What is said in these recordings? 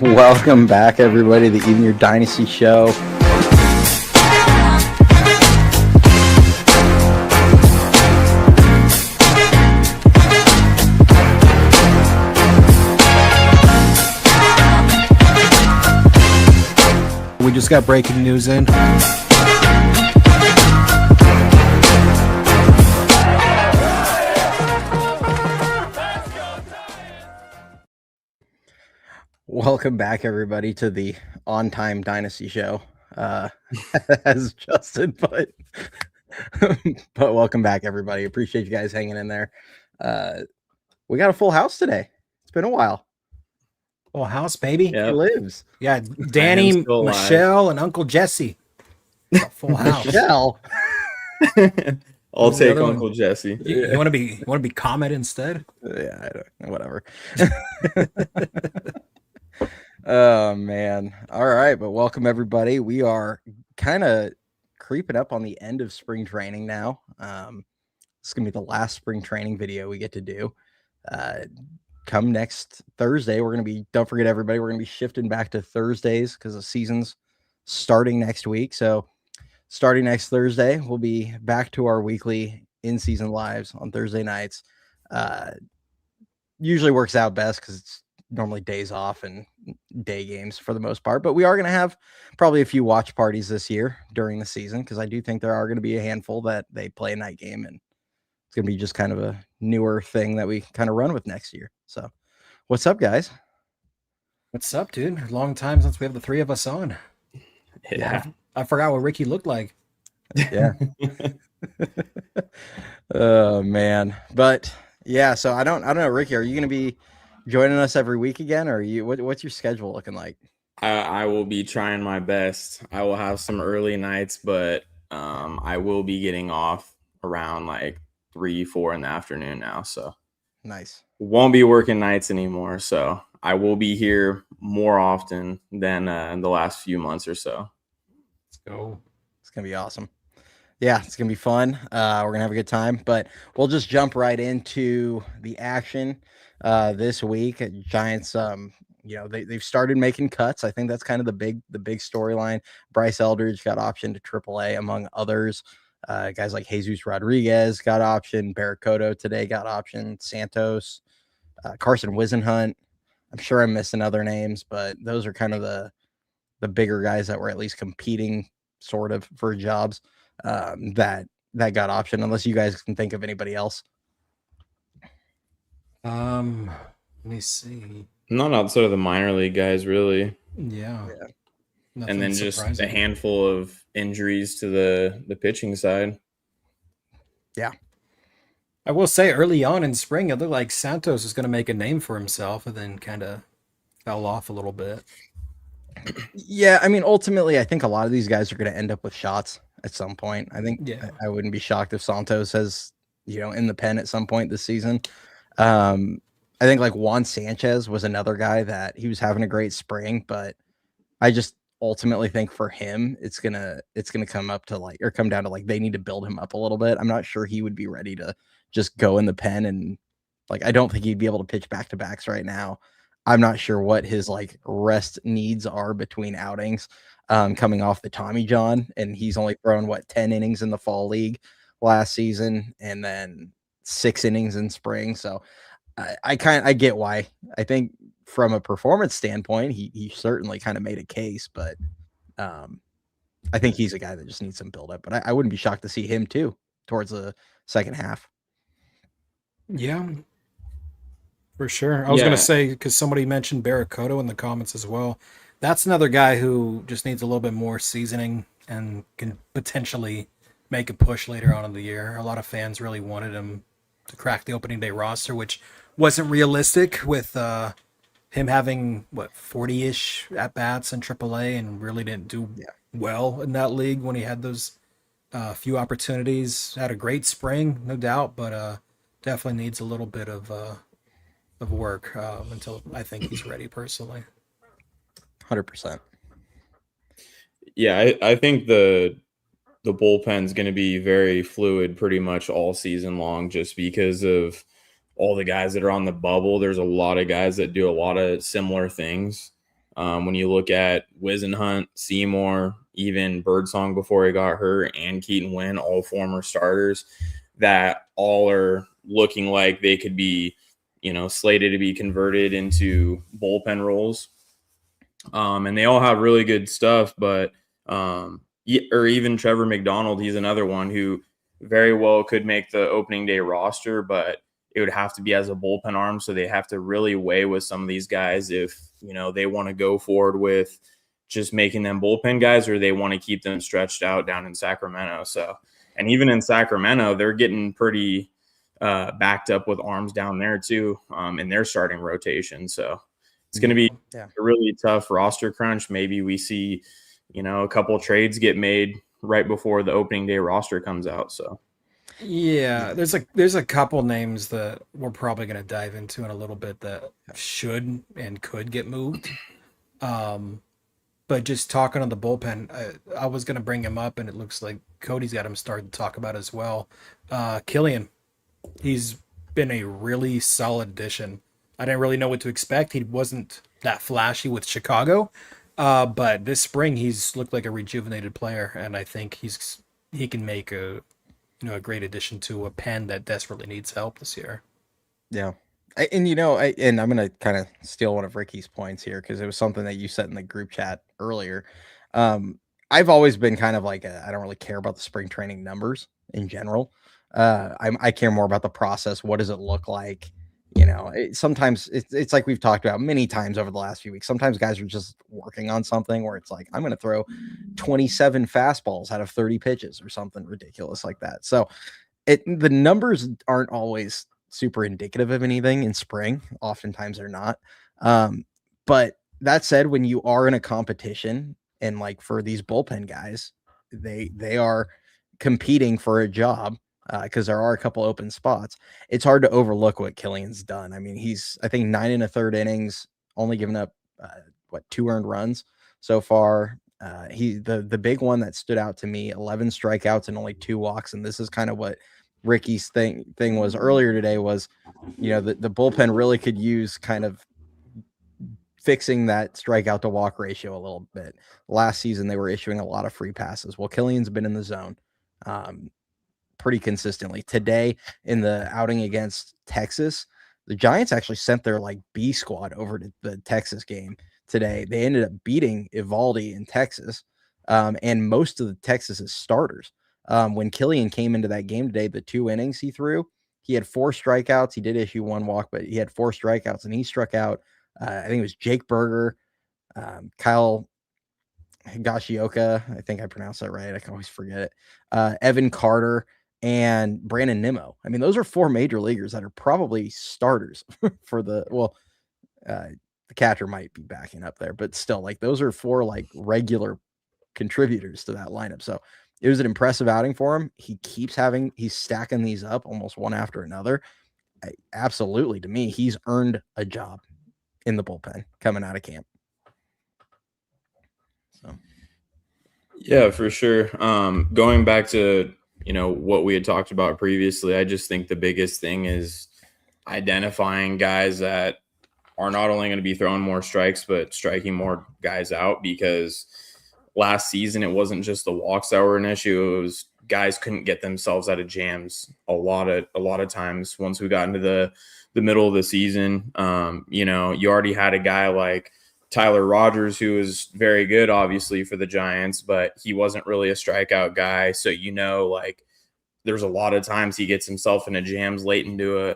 Welcome back, everybody, to the Even Your Dynasty show. We just got breaking news in. Welcome back, everybody, to the on-time Dynasty show. As Justin put, but welcome back, everybody. Appreciate you guys hanging in there. We got a full house today. It's been a while. Full house, baby. Yep. He lives. Yeah, Danny, Michelle, and Uncle Jesse. Full house. Michelle. I'll take Uncle Jesse. You want to be Comet instead? Yeah, I don't, whatever. Oh man. All right, but welcome everybody. We are kind of creeping up on the end of spring training now. This is gonna be the last spring training video we get to do. Come next Thursday, don't forget everybody, we're gonna be shifting back to Thursdays because the season's starting next week. So starting next Thursday, we'll be back to our weekly in-season lives on Thursday nights. Usually works out best because it's normally days off and day games for the most part, but we are going to have probably a few watch parties this year during the season because I do think there are going to be a handful that they play a night game, and it's going to be just kind of a newer thing that we kind of run with next year. So what's up, guys? What's up, dude? Long time since we have the three of us on. Yeah. I forgot what Ricky looked like. Yeah. Oh man. But yeah, so I don't know, Ricky, are you going to be joining us every week again, or what's your schedule looking like? I will be trying my best. I will have some early nights, but I will be getting off around like 3-4 in the afternoon now. So nice. Won't be working nights anymore. So I will be here more often than in the last few months or so. Let's go. It's gonna be awesome. Yeah, it's gonna be fun. We're gonna have a good time, but we'll just jump right into the action. This week, Giants, they've started making cuts. I think that's kind of the big storyline. Bryce Eldridge got optioned to AAA, among others. Guys like Jesus Rodriguez got optioned. Barracoto today got optioned. Santos, Carson Wisenhunt. I'm sure I'm missing other names, but those are kind of the bigger guys that were at least competing sort of for jobs that got optioned. Unless you guys can think of anybody else. Let me see. Not outside of the minor league guys, really. Yeah. And then just a handful of injuries to the pitching side. Yeah. I will say early on in spring, it looked like Santos was going to make a name for himself and then kind of fell off a little bit. Yeah, I mean, ultimately, I think a lot of these guys are going to end up with shots at some point. I think I wouldn't be shocked if Santos has, in the pen at some point this season. I think like Juan Sanchez was another guy that he was having a great spring, but I just ultimately think for him, it's gonna come down to like they need to build him up a little bit. I'm not sure he would be ready to just go in the pen, and like I don't think he'd be able to pitch back-to-backs right now. I'm not sure what his like rest needs are between outings, coming off the Tommy John, and he's only thrown 10 innings in the fall league last season, and then 6 innings in spring. So I get why. I think from a performance standpoint, he certainly kind of made a case, but I think he's a guy that just needs some build up. But I wouldn't be shocked to see him too towards the second half. Yeah, for sure. I was going to say, because somebody mentioned Barracoto in the comments as well. That's another guy who just needs a little bit more seasoning and can potentially make a push later on in the year. A lot of fans really wanted him to crack the opening day roster, which wasn't realistic with him having 40-ish at bats in AAA and really didn't do well in that league when he had those few opportunities. Had a great spring, no doubt, but definitely needs a little bit of work until I think he's ready personally. 100%. Yeah, I think the bullpen's going to be very fluid pretty much all season long just because of all the guys that are on the bubble. There's a lot of guys that do a lot of similar things. When you look at Wisenhunt, Seymour, even Birdsong before he got hurt, and Keaton Wynn, all former starters that all are looking like they could be, slated to be converted into bullpen roles. And they all have really good stuff, but or even Trevor McDonald, he's another one who very well could make the opening day roster, but it would have to be as a bullpen arm. So they have to really weigh with some of these guys if, they want to go forward with just making them bullpen guys, or they want to keep them stretched out down in Sacramento. So, and even in Sacramento, they're getting pretty backed up with arms down there too, in their starting rotation. So it's going to be a really tough roster crunch. Maybe we see, a couple trades get made right before the opening day roster comes out. So, yeah, there's a couple names that we're probably going to dive into in a little bit that should and could get moved. But just talking on the bullpen, I was going to bring him up, and it looks like Cody's got him started to talk about as well. Killian, he's been a really solid addition. I didn't really know what to expect. He wasn't that flashy with Chicago, but this spring he's looked like a rejuvenated player, and I think he can make a great addition to a pen that desperately needs help this year. Yeah. And I'm going to kind of steal one of Ricky's points here because it was something that you said in the group chat earlier. I've always been kind of like I don't really care about the spring training numbers in general. I care more about the process. What does it look like? Sometimes it's like we've talked about many times over the last few weeks. Sometimes guys are just working on something where it's like, I'm going to throw 27 fastballs out of 30 pitches or something ridiculous like that. So the numbers aren't always super indicative of anything in spring. Oftentimes they're not. But that said, when you are in a competition and like for these bullpen guys, they are competing for a job. Because there are a couple open spots. It's hard to overlook what Killian's done. I mean, he's, I think, 9 1/3 innings, only given up 2 earned runs so far. The big one that stood out to me, 11 strikeouts and only 2 walks. And this is kind of what Ricky's thing was earlier today was, the bullpen really could use kind of fixing that strikeout to walk ratio a little bit. Last season, they were issuing a lot of free passes. Well, Killian's been in the zone pretty consistently. Today in the outing against Texas, the Giants actually sent their B squad over to the Texas game today. They ended up beating EYDShow in Texas, and most of the Texas's starters. When Killian came into that game today, the 2 innings he threw, he had 4 strikeouts. He did issue 1 walk, but he had 4 strikeouts, and he struck out, I think it was Jake Berger, Kyle Higashioka, I think I pronounced that right. I can always forget it. Evan Carter, and Brandon Nimmo. I mean, those are 4 major leaguers that are probably starters for the catcher might be backing up there, but still, those are 4 regular contributors to that lineup. So it was an impressive outing for him. He's stacking these up almost one after another. Absolutely, to me, he's earned a job in the bullpen coming out of camp. So, yeah, for sure. Going back to what we had talked about previously, I just think the biggest thing is identifying guys that are not only going to be throwing more strikes, but striking more guys out, because last season, it wasn't just the walks that were an issue. It was guys couldn't get themselves out of jams a lot of times once we got into the middle of the season. You already had a guy like Tyler Rogers, who was very good, obviously, for the Giants, but he wasn't really a strikeout guy. So, there's a lot of times he gets himself into jams late into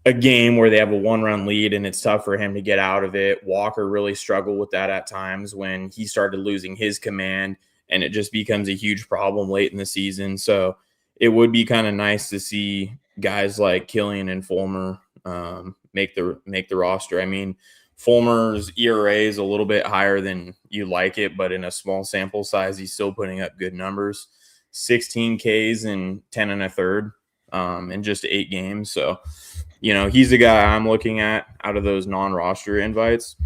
a game where they have a 1-run lead, and it's tough for him to get out of it. Walker really struggled with that at times when he started losing his command, and it just becomes a huge problem late in the season. So it would be kind of nice to see guys like Killian and Fulmer make the roster. I mean, Fulmer's ERA is a little bit higher than you like it, but in a small sample size, he's still putting up good numbers. 16 Ks in 10 1/3 in just 8 games. So, he's the guy I'm looking at out of those non-roster invites.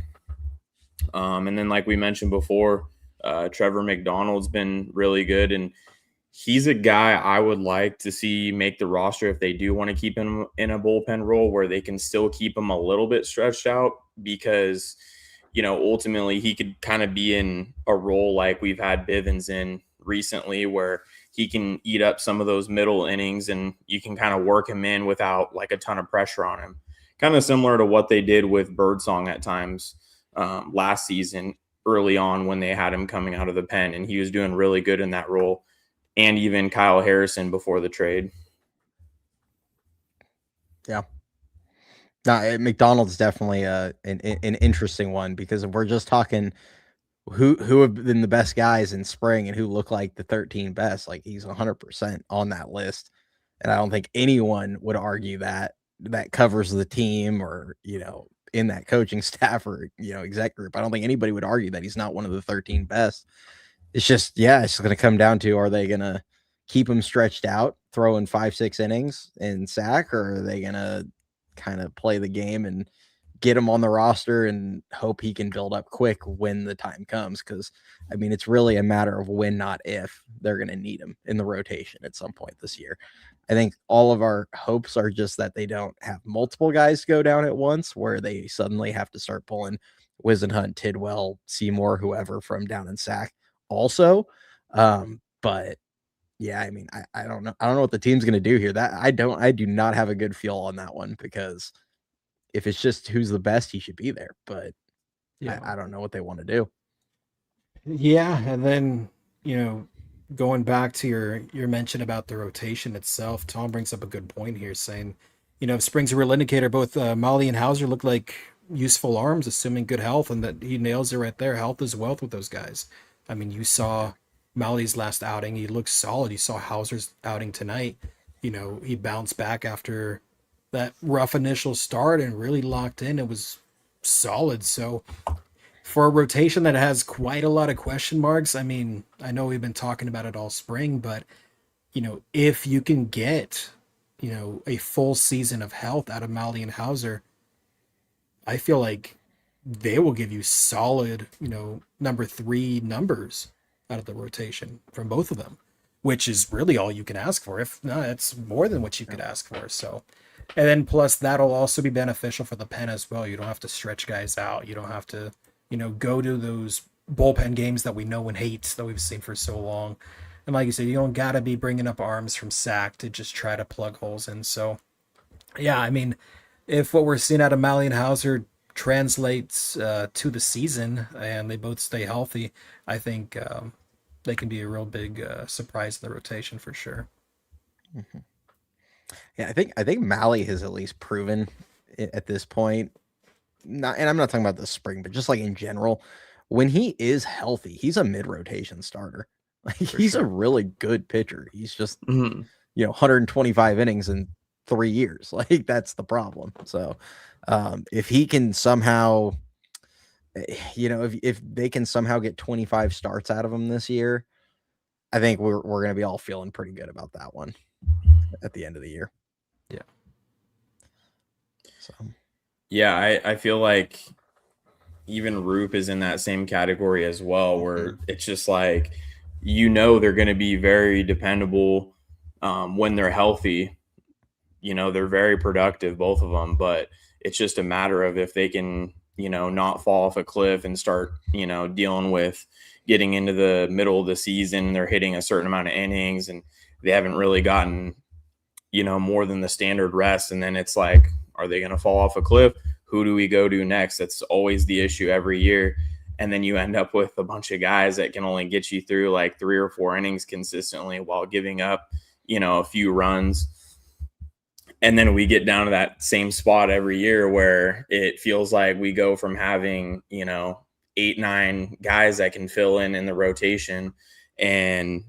And then, like we mentioned before, Trevor McDonald's been really good, and he's a guy I would like to see make the roster if they do want to keep him in a bullpen role where they can still keep him a little bit stretched out, because, ultimately he could kind of be in a role like we've had Bivens in recently, where he can eat up some of those middle innings and you can kind of work him in without like a ton of pressure on him. Kind of similar to what they did with Birdsong at times last season early on when they had him coming out of the pen, and he was doing really good in that role. And even Kyle Harrison before the trade. Yeah. No, McDonald's definitely an interesting one, because if we're just talking who have been the best guys in spring and who look like the 13 best, like he's 100% on that list. And I don't think anyone would argue that covers the team or, in that coaching staff or, exec group. I don't think anybody would argue that he's not one of the 13 best. It's just going to come down to, are they going to keep him stretched out, throw in 5-6 innings and sack, or are they going to kind of play the game and get him on the roster and hope he can build up quick when the time comes? Because, it's really a matter of when, not if, they're going to need him in the rotation at some point this year. I think all of our hopes are just that they don't have multiple guys go down at once, where they suddenly have to start pulling Wisenhunt, Tidwell, Seymour, whoever from down in sack also. But yeah, I don't know. I don't know what the team's going to do here. I do not have a good feel on that one, because if it's just who's the best, he should be there. But yeah, I don't know what they want to do. Yeah. And then, going back to your mention about the rotation itself, Tom brings up a good point here, saying, if spring's a real indicator, both Mahle and Hauser look like useful arms, assuming good health, and that he nails it right there. Health is wealth with those guys. You saw Mahle's last outing, he looked solid. You saw Hauser's outing tonight. He bounced back after that rough initial start and really locked in. It was solid. So for a rotation that has quite a lot of question marks, I know we've been talking about it all spring, but if you can get a full season of health out of Mahle and Hauser, I feel like they will give you solid, number 3 numbers out of the rotation from both of them, which is really all you can ask for. If not, it's more than what you could ask for. So, and then plus that'll also be beneficial for the pen as well. You don't have to stretch guys out. You don't have to, go to those bullpen games that we know and hate that we've seen for so long. And like you said, you don't got to be bringing up arms from sack to just try to plug holes in. So, yeah, if what we're seeing out of Mahle and Hauser translates to the season and they both stay healthy, I think they can be a real big surprise in the rotation for sure. Mm-hmm. Yeah, I think Mahle has at least proven at this point. And I'm not talking about this spring, but just like in general, when he is healthy, he's a mid-rotation starter. Like he's a really good pitcher. He's just 125 innings in 3 years. Like that's the problem. So if he can somehow, if they can somehow get 25 starts out of him this year, I think we're going to be all feeling pretty good about that one at the end of the year. Yeah. So. Yeah, I feel like even Roop is in that same category as well, where it's just like, they're going to be very dependable when they're healthy. They're very productive, both of them, but it's just a matter of if they can, not fall off a cliff and start, dealing with getting into the middle of the season. They're hitting a certain amount of innings and they haven't really gotten, more than the standard rest. And then it's like, are they going to fall off a cliff? Who do we go to next? That's always the issue every year. And then you end up with a bunch of guys that can only get you through like 3 or 4 innings consistently while giving up, a few runs. And then we get down to that same spot every year where it feels like we go from having, 8-9 guys that can fill in the rotation, and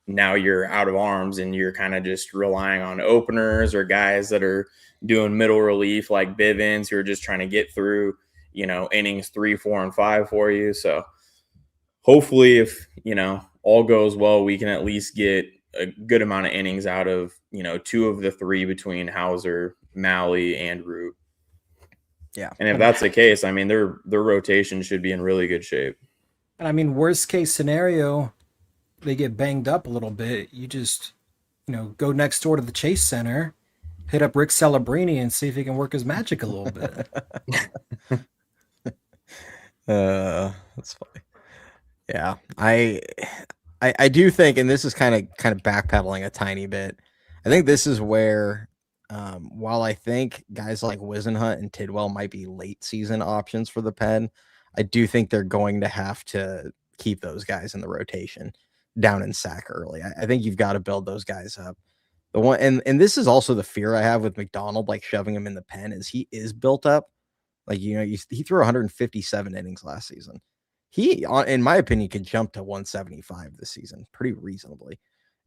now you're out of arms and you're kind of just relying on openers or guys that are doing middle relief like Bivens, who are just trying to get through, innings 3, 4, and 5 for you. So hopefully if, all goes well, we can at least get a good amount of innings out of, 2 of the 3 between Hauser, Mahle, and Root. Yeah. And if that's the case, their rotation should be in really good shape. And worst case scenario, they get banged up a little bit. You just, go next door to the Chase Center, hit up Rick Celebrini and see if he can work his magic a little bit. That's funny. Yeah, I do think, and this is kind of backpedaling a tiny bit. I think this is where, while I think guys like Wisenhunt and Tidwell might be late season options for the Pen, I do think they're going to have to keep those guys in the rotation down in sack early. I think you've got to build those guys up. The one, and this is also the fear I have with McDonald, like shoving him in the Pen, is he is built up. Like, he threw 157 innings last season. He, in my opinion, could jump to 175 this season pretty reasonably.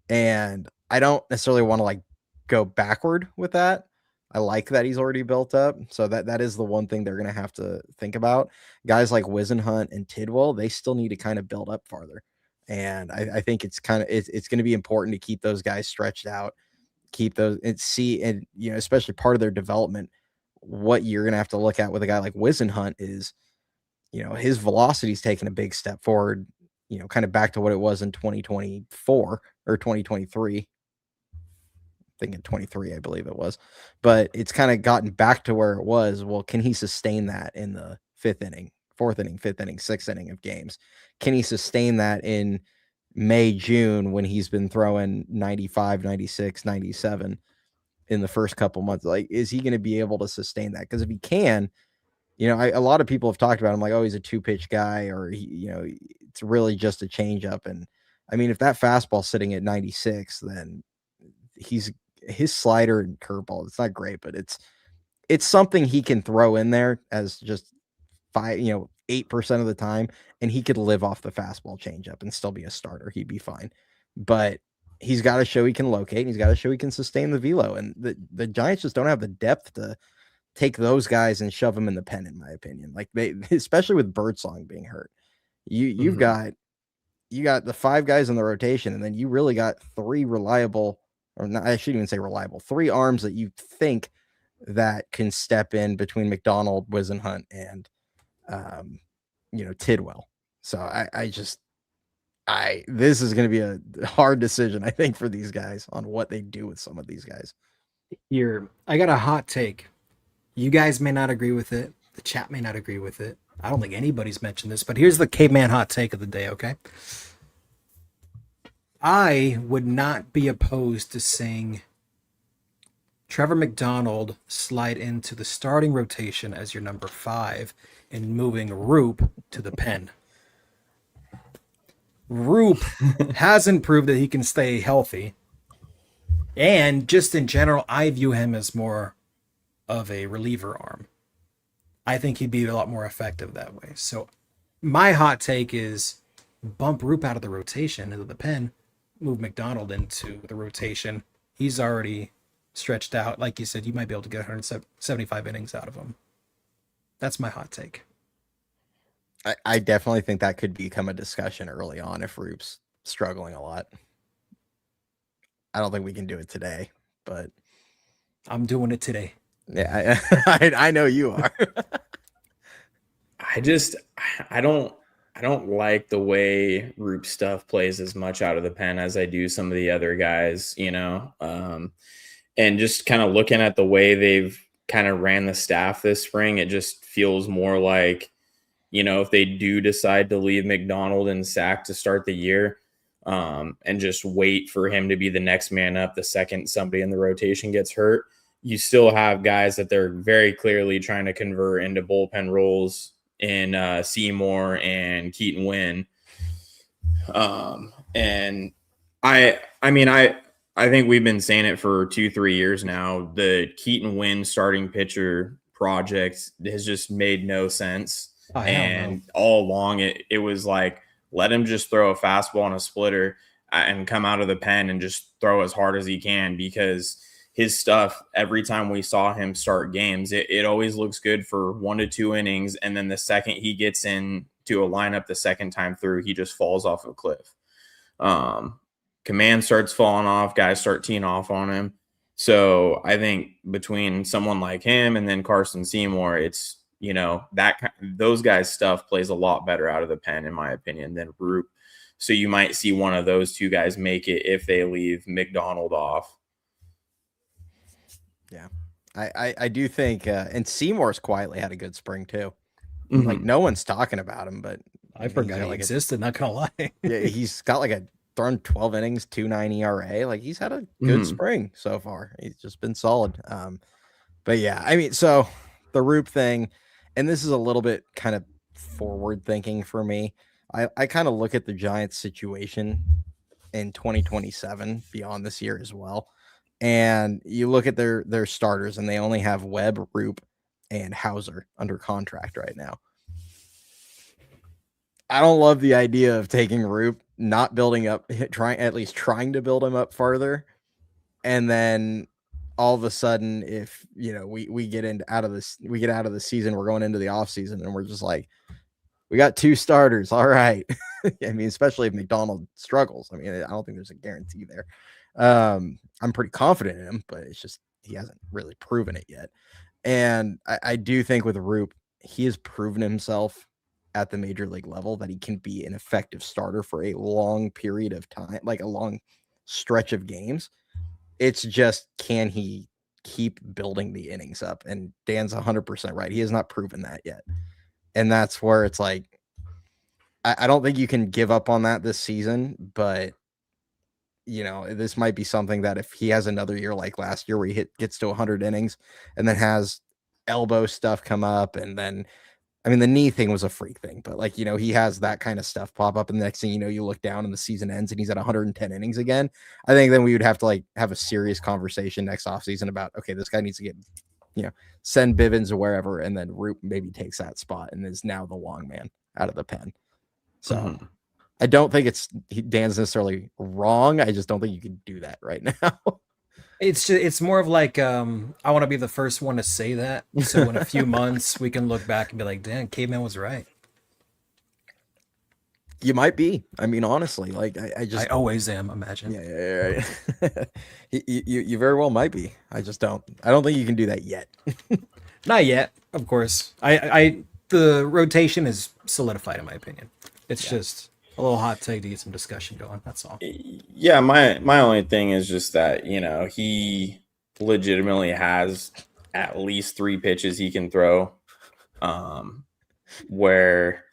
And I don't necessarily want to like go backward with that. I like that he's already built up. So that is the one thing they're going to have to think about. Guys like Wisenhunt and Tidwell, they still need to kind of build up farther. And I think it's going to be important to keep those guys stretched out, keep those and see, and, especially part of their development. What you're going to have to look at with a guy like Wisenhunt is, his velocity's taken a big step forward, kind of back to what it was in 2024 or 2023. Thinking 23, I believe it was, but it's kind of gotten back to where it was. Well, can he sustain that in the fifth inning, fourth inning, fifth inning, sixth inning of games? Can he sustain that in May, June, when he's been throwing 95, 96, 97 in the first couple months? Like, is he going to be able to sustain that? Because if he can, a lot of people have talked about him like, oh, he's a 2-pitch guy, or it's really just a changeup. And I mean, if that fastball's sitting at 96, then his slider and curveball, it's not great, but it's something he can throw in there as just 8% of the time, and he could live off the fastball changeup and still be a starter. He'd be fine. But he's got to show he can locate, and he's got to show he can sustain the velo. And the Giants just don't have the depth to take those guys and shove them in the pen, in my opinion. Like, they, especially with Birdsong being hurt, you've got the 5 guys in the rotation, and then you really got 3 reliable, or not, I shouldn't even say reliable, 3 arms that you think that can step in between McDonald, Wisenhunt, and Tidwell. So this is going to be a hard decision, I think, for these guys on what they do with some of these guys. Here, I got a hot take. You guys may not agree with it. The chat may not agree with it. I don't think anybody's mentioned this, but here's the caveman hot take of the day, okay? I would not be opposed to seeing Trevor McDonald slide into the starting rotation as your number 5 and moving Roop to the pen. Roop hasn't proved that he can stay healthy. And just in general, I view him as more of a reliever arm. I think he'd be a lot more effective that way. So my hot take is bump Roop out of the rotation into the pen, move McDonald into the rotation. He's already stretched out. Like you said, you might be able to get 175 innings out of him. That's my hot take. I definitely think that could become a discussion early on if Roop's struggling a lot. I don't think we can do it today, but I'm doing it today. Yeah, I know you are. I don't like the way Roop stuff plays as much out of the pen as I do some of the other guys, and just kind of looking at the way they've kind of ran the staff this spring, it just feels more like, if they do decide to leave McDonald in sack to start the year, and just wait for him to be the next man up the second somebody in the rotation gets hurt, you still have guys that they're very clearly trying to convert into bullpen roles in Seymour and Keaton Wynn. And I think we've been saying it for 2-3 years now. The Keaton Wynn starting pitcher project has just made no sense. And all along it was like, let him just throw a fastball and a splitter and come out of the pen and just throw as hard as he can, because his stuff, every time we saw him start games, it always looks good for 1 to 2 innings. And then the second he gets into a lineup the second time through, he just falls off a cliff. Command starts falling off, guys start teeing off on him. So I think between someone like him and then Carson Seymour, it's, those guys' stuff plays a lot better out of the pen, in my opinion, than Roop. So you might see one of those 2 guys make it if they leave McDonald off. Yeah, I do think, and Seymour's quietly had a good spring too. Like no one's talking about him, but I forgot he existed. Not gonna lie. Yeah, he's got like thrown 12 innings, 2.9 ERA. Like he's had a good spring so far. He's just been solid. But yeah, I mean, so the Roop thing, and this is a little bit kind of forward thinking for me. I kind of look at the Giants situation in 2027 beyond this year as well. And you look at their starters, and they only have Webb, Roop, and Hauser under contract right now. I don't love the idea of taking Roop, not building up, trying to build him up further, and then all of a sudden, if we get out of the season, we're going into the off season, and we're just like, we got 2 starters, all right. I mean, especially if McDonald struggles. I mean, I don't think there's a guarantee there. I'm pretty confident in him, but it's just he hasn't really proven it yet. And I do think with Roop, he has proven himself at the major league level that he can be an effective starter for a long period of time, like a long stretch of games. It's just, can he keep building the innings up? And Dan's 100% right. He has not proven that yet. And that's where it's like, I don't think you can give up on that this season, but this might be something that if he has another year like last year where he gets to 100 innings and then has elbow stuff come up, and then, I mean, the knee thing was a freak thing, but like, he has that kind of stuff pop up, and the next thing you look down and the season ends and he's at 110 innings again. I think then we would have to have a serious conversation next offseason about, okay, this guy needs to get, send Bivens or wherever, and then Roop maybe takes that spot and is now the long man out of the pen. So I don't think Dan's necessarily wrong. I just don't think you can do that right now. It's more of like, I want to be the first one to say that. So in a few months we can look back and be like, damn, Caveman was right. You might be. I mean, honestly, like I always am, imagine. Yeah. You very well might be. I don't think you can do that yet. Not yet, of course. The rotation is solidified in my opinion. It's just a little hot take to get some discussion going. That's all. Yeah, my only thing is just that, he legitimately has at least 3 pitches he can throw. Where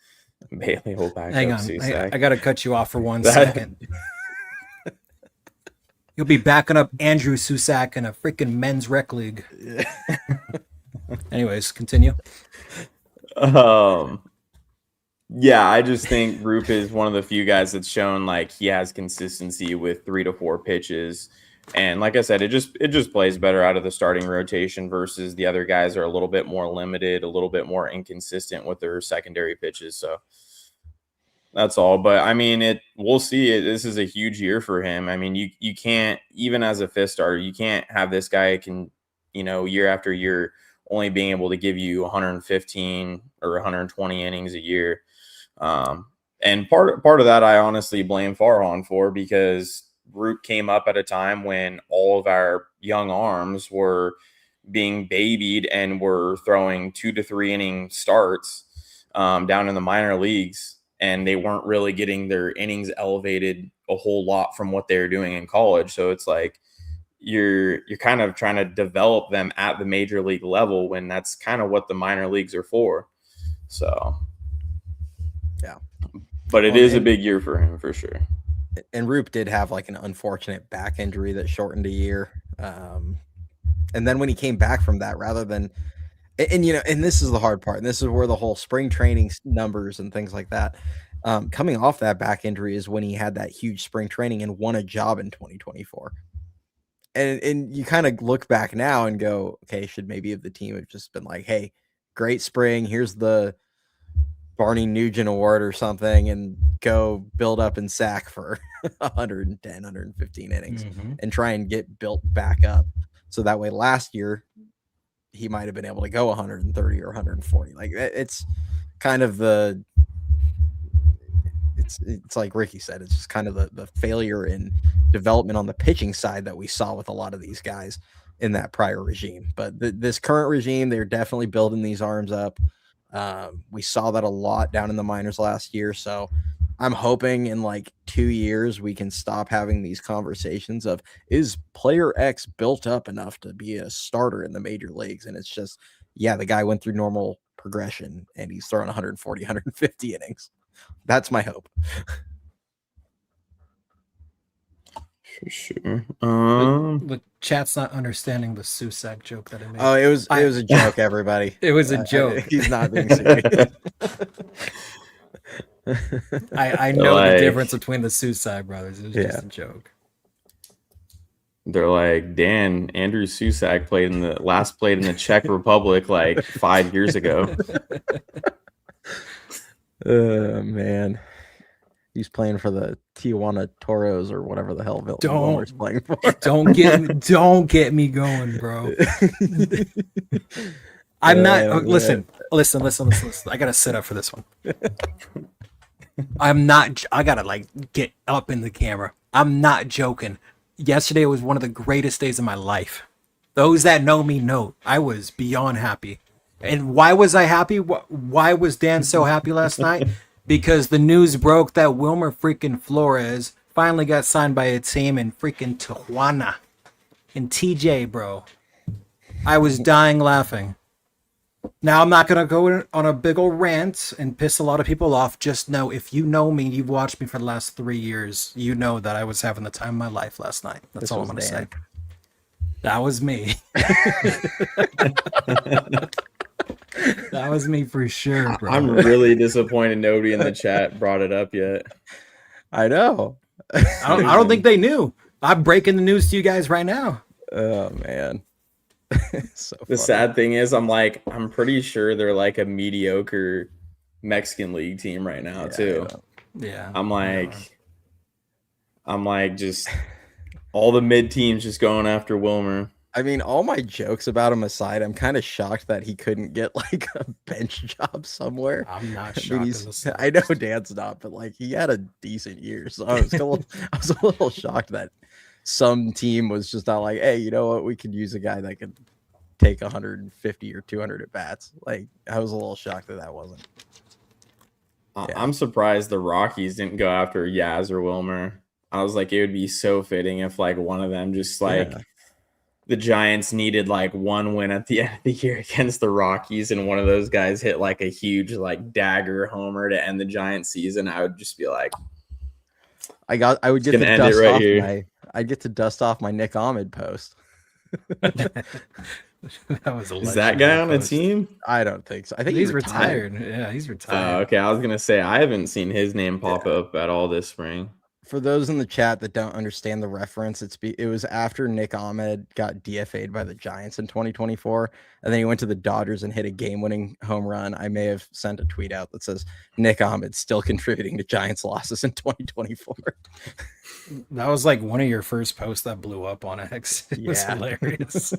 Bailey will back Hang up. On. I got to cut you off for 1 second. You'll be backing up Andrew Susak in a freaking men's rec league. Anyways, continue. Yeah, I just think Roop is one of the few guys that's shown like he has consistency with 3 to 4 pitches. And like I said, it just plays better out of the starting rotation versus the other guys are a little bit more limited, a little bit more inconsistent with their secondary pitches. So that's all. But I mean, we'll see. This is a huge year for him. I mean, you can't, even as a 5th starter, you can't have this guy year after year only being able to give you 115 or 120 innings a year. And part of that I honestly blame Farhan for, because Root came up at a time when all of our young arms were being babied and were throwing 2 to 3 inning starts down in the minor leagues, and they weren't really getting their innings elevated a whole lot from what they were doing in college. So it's like you're kind of trying to develop them at the major league level when that's kind of what the minor leagues are for. So yeah, but it is a big year for him for sure. And Roop did have like an unfortunate back injury that shortened a year. And then when he came back from that, rather than, and this is the hard part, and this is where the whole spring training numbers and things like that, coming off that back injury is when he had that huge spring training and won a job in 2024. And you kind of look back now and go, okay, should maybe if the team have just been like, hey, great spring, here's the Barney Nugent Award or something, and go build up and sack for 110, 115 innings and try and get built back up. So that way last year he might have been able to go 130 or 140. Like it's kind of it's like Ricky said, it's just kind of the failure in development on the pitching side that we saw with a lot of these guys in that prior regime. But this current regime, they're definitely building these arms up. We saw that a lot down in the minors last year. So I'm hoping in like 2 years, we can stop having these conversations of, is player X built up enough to be a starter in the major leagues? And it's just, yeah, the guy went through normal progression and he's throwing 140, 150 innings. That's my hope. For sure. The chat's not understanding the Susac joke that I made. Oh, it was a joke, everybody. It was a joke. He's not being serious. I know the difference between the Susac brothers. It was just a joke. They're like, Dan, Andrew Susac played in the Czech Republic like 5 years ago. Man. He's playing for the Tijuana Toros or whatever the hell Wilmer's playing for. Don't get me going, bro. I'm not. Listen. I gotta sit up for this one. I'm not. I gotta get up in the camera. I'm not joking. Yesterday was one of the greatest days of my life. Those that know me know I was beyond happy. And why was I happy? Why was Dan so happy last night? Because the news broke that Wilmer freaking Flores finally got signed by a team in freaking Tijuana. In TJ, bro. I was dying laughing. Now, I'm not going to go on a big old rant and piss a lot of people off. Just know, if you know me, you've watched me for the last 3 years, you know that I was having the time of my life last night. That's all I'm going to say. That was me. That was me for sure, bro. I'm really disappointed nobody in the chat brought it up yet. I know. I don't think they knew. I'm breaking the news to you guys right now. Oh, man. So the sad thing is, I'm pretty sure they're like a mediocre Mexican league team right now, too. Yeah. I'm like, just all the mid teams just going after Wilmer. I mean, all my jokes about him aside, I'm kind of shocked that he couldn't get like a bench job somewhere. I'm not shocked. I know Dan's not, but like he had a decent year. So I was a little shocked that some team was just not like, hey, you know what? We could use a guy that could take 150 or 200 at bats. Like I was a little shocked that wasn't. I'm surprised the Rockies didn't go after Yaz or Wilmer. I was like, it would be so fitting if like one of them just like the Giants needed like one win at the end of the year against the Rockies, and one of those guys hit like a huge like dagger homer to end the Giants season. I would just be like, I would get to dust off I'd get to dust off my Nick Ahmed post. That was is that guy on a team? I don't think so. I think he's retired. Yeah, he's retired. Okay, I was gonna say I haven't seen his name pop up at all this spring. For those in the chat that don't understand the reference, it was after Nick Ahmed got DFA'd by the Giants in 2024, and then he went to the Dodgers and hit a game-winning home run. I may have sent a tweet out that says Nick Ahmed still contributing to Giants losses in 2024. That was like one of your first posts that blew up on X. It was hilarious.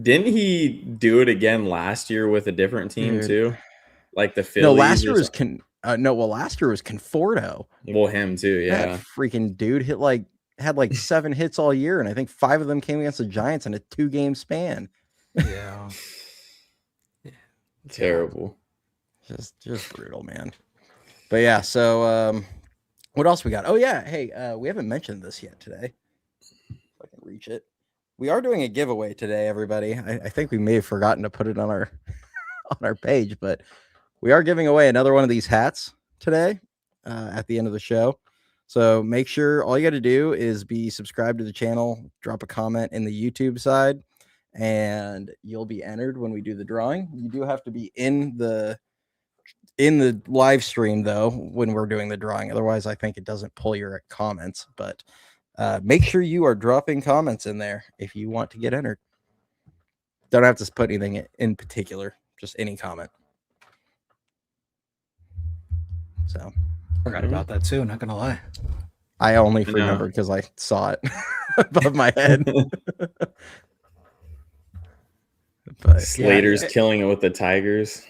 Didn't he do it again last year with a different team too? Like the Phillies? No, last year was last year was Conforto. Well, him too, yeah. That freaking dude had like 7 hits all year, and I think 5 of them came against the Giants in a 2-game span. Yeah. Terrible. Just brutal, man. But yeah, so what else we got? Oh yeah, hey, we haven't mentioned this yet today. If I can reach it. We are doing a giveaway today, everybody. I think we may have forgotten to put it on our page, but we are giving away another one of these hats today at the end of the show. So make sure all you got to do is be subscribed to the channel, drop a comment in the YouTube side, and you'll be entered when we do the drawing. You do have to be in the live stream though when we're doing the drawing. Otherwise, I think it doesn't pull your comments. But make sure you are dropping comments in there if you want to get entered. Don't have to put anything in particular, just any comment. So forgot about that too, not gonna lie. I only remember because I saw it above my head. But Slater's killing it with the Tigers.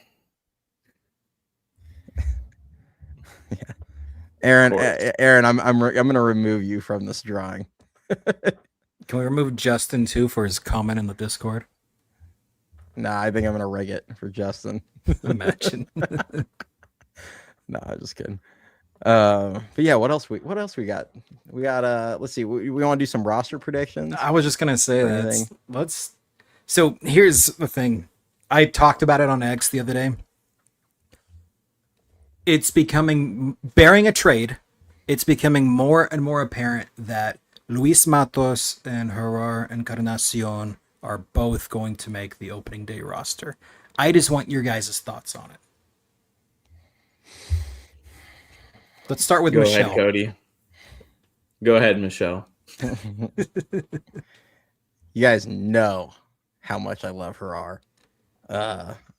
Yeah. Aaron, I'm gonna remove you from this drawing. Can we remove Justin too for his comment in the Discord? Nah, I think I'm gonna rig it for Justin. Imagine. No, I'm just kidding. But yeah, what else we got? We got let's see. We want to do some roster predictions. I was just gonna say that. So here's the thing. I talked about it on X the other day. It's becoming, bearing a trade, it's becoming more and more apparent that Luis Matos and Gerard Encarnacion are both going to make the opening day roster. I just want your guys' thoughts on it. Let's start with Michelle. Go ahead, Cody. Go ahead, Michelle. You guys know how much I love Gerard,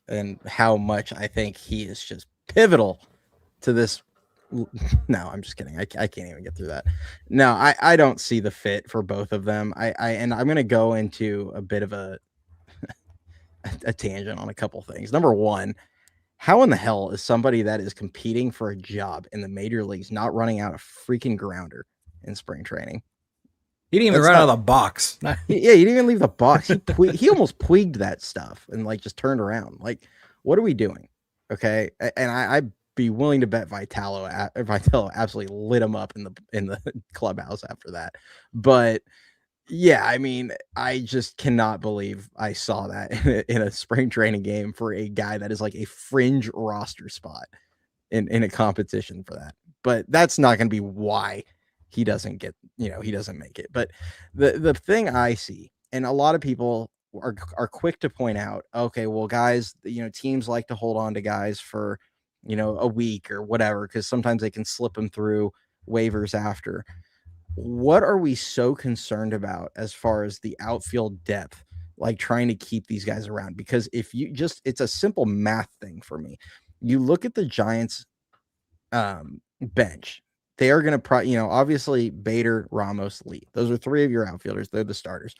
and how much I think he is just pivotal to this. No, I'm just kidding. I can't even get through that. No, I don't see the fit for both of them. And I'm going to go into a bit of a tangent on a couple things. Number one, how in the hell is somebody that is competing for a job in the major leagues not running out a freaking grounder in spring training? He didn't even run out of the box. Yeah, he didn't even leave the box. He almost tweaked that stuff and like just turned around. Like, what are we doing? Okay, and I'd be willing to bet Vitello absolutely lit him up in the clubhouse after that. But yeah, I mean, I just cannot believe I saw that in a spring training game for a guy that is like a fringe roster spot in a competition for that. But that's not going to be why he doesn't get, he doesn't make it. But the thing I see, and a lot of people are quick to point out, okay, well, guys, teams like to hold on to guys for, a week or whatever, because sometimes they can slip them through waivers after. What are we so concerned about as far as the outfield depth, like trying to keep these guys around? Because if you it's a simple math thing for me. You look at the Giants bench. They are going to, obviously Bader, Ramos, Lee. Those are three of your outfielders. They're the starters.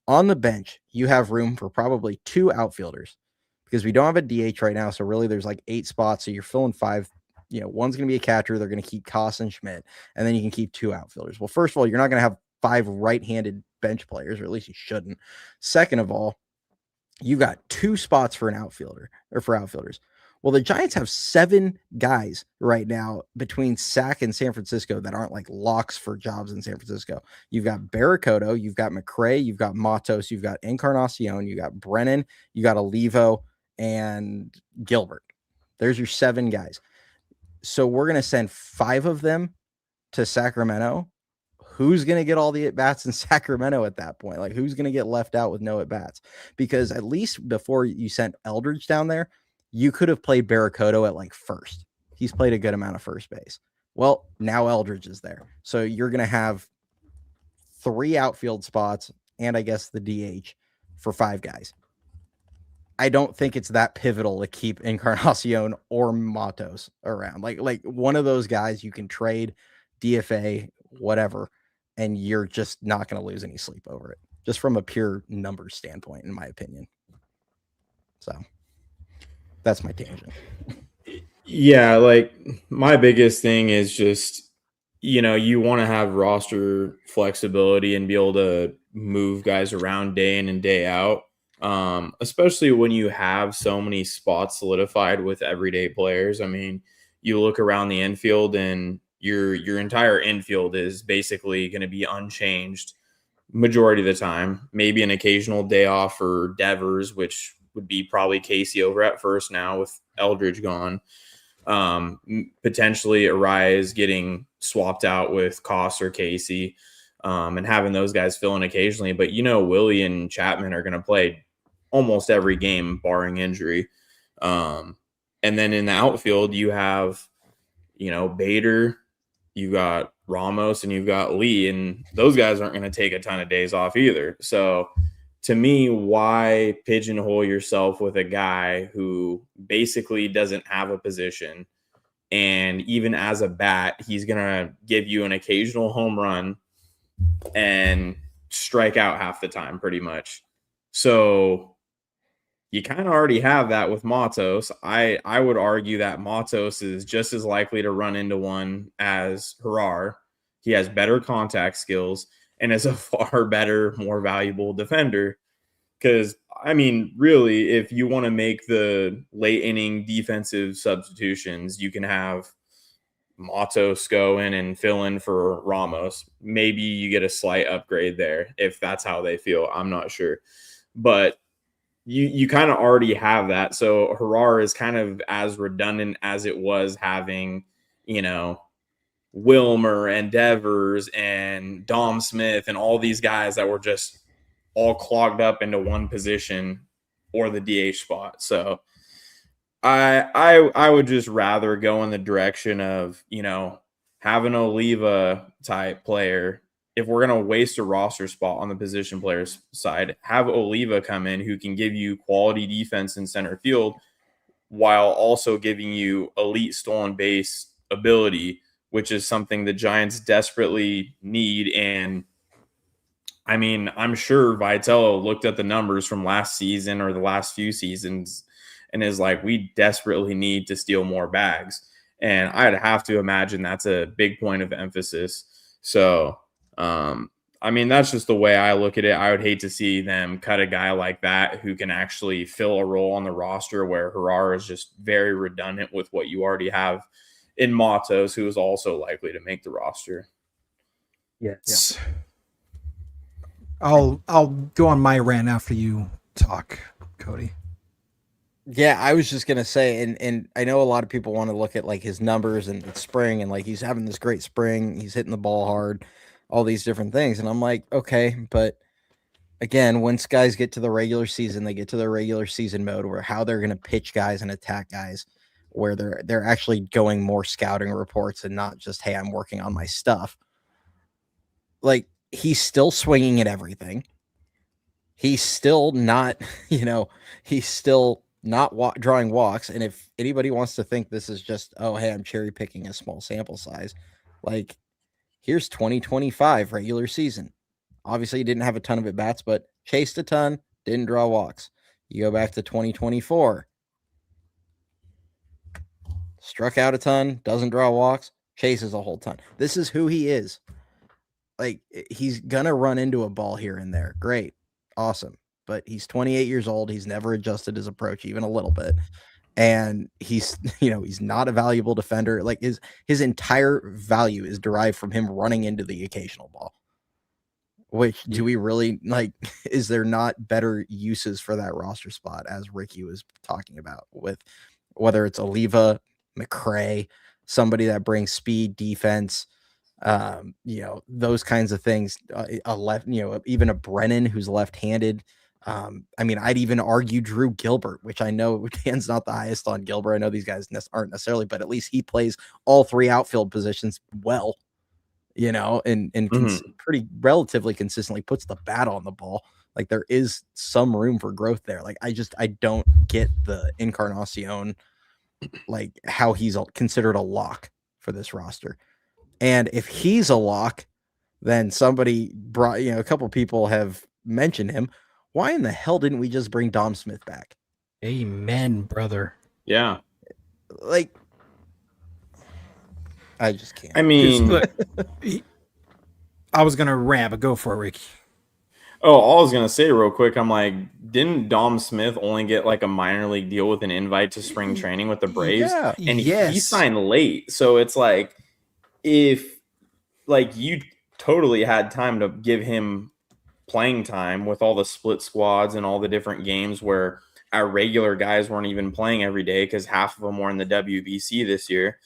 On the bench, you have room for probably two outfielders because we don't have a DH right now. So really there's like 8 spots. So you're filling 5. One's going to be a catcher. They're going to keep Koss and Schmidt, and then you can keep 2 outfielders. Well, first of all, you're not going to have 5 right-handed bench players, or at least you shouldn't. Second of all, you've got 2 spots for an outfielder or for outfielders. Well, the Giants have 7 guys right now between Sac and San Francisco that aren't like locks for jobs in San Francisco. You've got Barracoto, you've got McRae, you've got Matos, you've got Encarnacion, you got Brennan, you got Olivo, and Gilbert. There's your 7 guys. So we're going to send 5 of them to Sacramento. Who's going to get all the at-bats in Sacramento at that point? Like, who's going to get left out with no at-bats? Because at least before you sent Eldridge down there, you could have played Barracoto at like first. He's played a good amount of first base. Well, now Eldridge is there. So you're going to have 3 outfield spots and I guess the DH for 5 guys. I don't think it's that pivotal to keep Encarnacion or Matos around. Like one of those guys you can trade, DFA, whatever, and you're just not going to lose any sleep over it. Just from a pure numbers standpoint, in my opinion. So that's my tangent. Yeah, like my biggest thing is just, you want to have roster flexibility and be able to move guys around day in and day out. Especially when you have so many spots solidified with everyday players. I mean, you look around the infield and your entire infield is basically going to be unchanged majority of the time. Maybe an occasional day off for Devers, which would be probably Casey over at first now with Eldridge gone. Potentially Arise getting swapped out with Koss or Casey, and having those guys fill in occasionally. But, Willie and Chapman are going to play almost every game barring injury. And then in the outfield, you have, Bader, you got Ramos, and you've got Lee, and those guys aren't going to take a ton of days off either. So to me, why pigeonhole yourself with a guy who basically doesn't have a position? And even as a bat, he's going to give you an occasional home run and strike out half the time pretty much. So you kind of already have that with Matos. I would argue that Matos is just as likely to run into one as Gerard. He has better contact skills and is a far better, more valuable defender. Because, I mean, really, if you want to make the late inning defensive substitutions, you can have Matos go in and fill in for Ramos. Maybe you get a slight upgrade there if that's how they feel. I'm not sure. But you kind of already have that. So Harar is kind of as redundant as it was having, Wilmer and Devers and Dom Smith and all these guys that were just all clogged up into one position or the DH spot. So I would just rather go in the direction of, have an Oliva type player. If we're going to waste a roster spot on the position players side, have Oliva come in who can give you quality defense in center field while also giving you elite stolen base ability, which is something the Giants desperately need. And I mean, I'm sure Vitello looked at the numbers from last season or the last few seasons and is like, we desperately need to steal more bags. And I'd have to imagine that's a big point of emphasis. So, I mean, that's just the way I look at it. I would hate to see them cut a guy like that who can actually fill a role on the roster where Harar is just very redundant with what you already have in Matos, who is also likely to make the roster. Yes. Yeah. I'll go on my rant after you talk, Cody. Yeah, I was just gonna say, and I know a lot of people want to look at like his numbers and it's spring, and like he's having this great spring, he's hitting the ball hard, all these different things, and I'm like, okay, but again, once guys get to the regular season, they get to their regular season mode where how they're gonna pitch guys and attack guys, where they're actually going more scouting reports and not just, hey, I'm working on my stuff. Like he's still swinging at everything. He's still not, he's still not drawing walks. And if anybody wants to think this is just, oh, hey, I'm cherry picking a small sample size, like here's 2025 regular season. Obviously, he didn't have a ton of at bats, but chased a ton, didn't draw walks. You go back to 2024, struck out a ton, doesn't draw walks, chases a whole ton. This is who he is. Like he's gonna run into a ball here and there. Great, awesome. But he's 28 years old. He's never adjusted his approach even a little bit. And he's, he's not a valuable defender. Like his entire value is derived from him running into the occasional ball. Which do we really like? Is there not better uses for that roster spot, as Ricky was talking about, with whether it's Oliva, McCray, somebody that brings speed, defense, those kinds of things. A left, even a Brennan who's left-handed. I mean, I'd even argue Drew Gilbert, which I know Dan's not the highest on Gilbert. I know these guys aren't necessarily, but at least he plays all three outfield positions well, and pretty relatively consistently puts the bat on the ball. Like there is some room for growth there. Like I don't get the Encarnacion, like how he's considered a lock for this roster. And if he's a lock, then somebody brought, a couple people have mentioned him. Why in the hell didn't we just bring Dom Smith back? Amen, brother. Yeah. Like, I just can't. I mean, I was going to rant, but go for it, Ricky. Oh, all I was going to say real quick, I'm like, didn't Dom Smith only get like a minor league deal with an invite to spring training with the Braves? Yeah, and he signed late. So it's like, if like you totally had time to give him playing time with all the split squads and all the different games where our regular guys weren't even playing every day because half of them were in the WBC this year.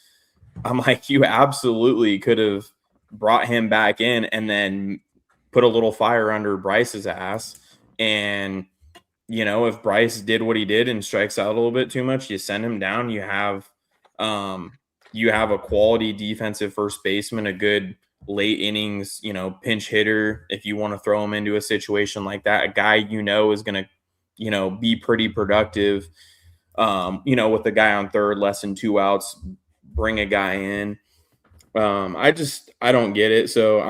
I'm like, you absolutely could have brought him back in and then put a little fire under Bryce's ass. And, if Bryce did what he did and strikes out a little bit too much, you send him down. You have a quality defensive first baseman, a good late innings, pinch hitter. If you want to throw him into a situation like that, a guy, is going to, be pretty productive, with the guy on third, less than 2 outs, bring a guy in. I don't get it. So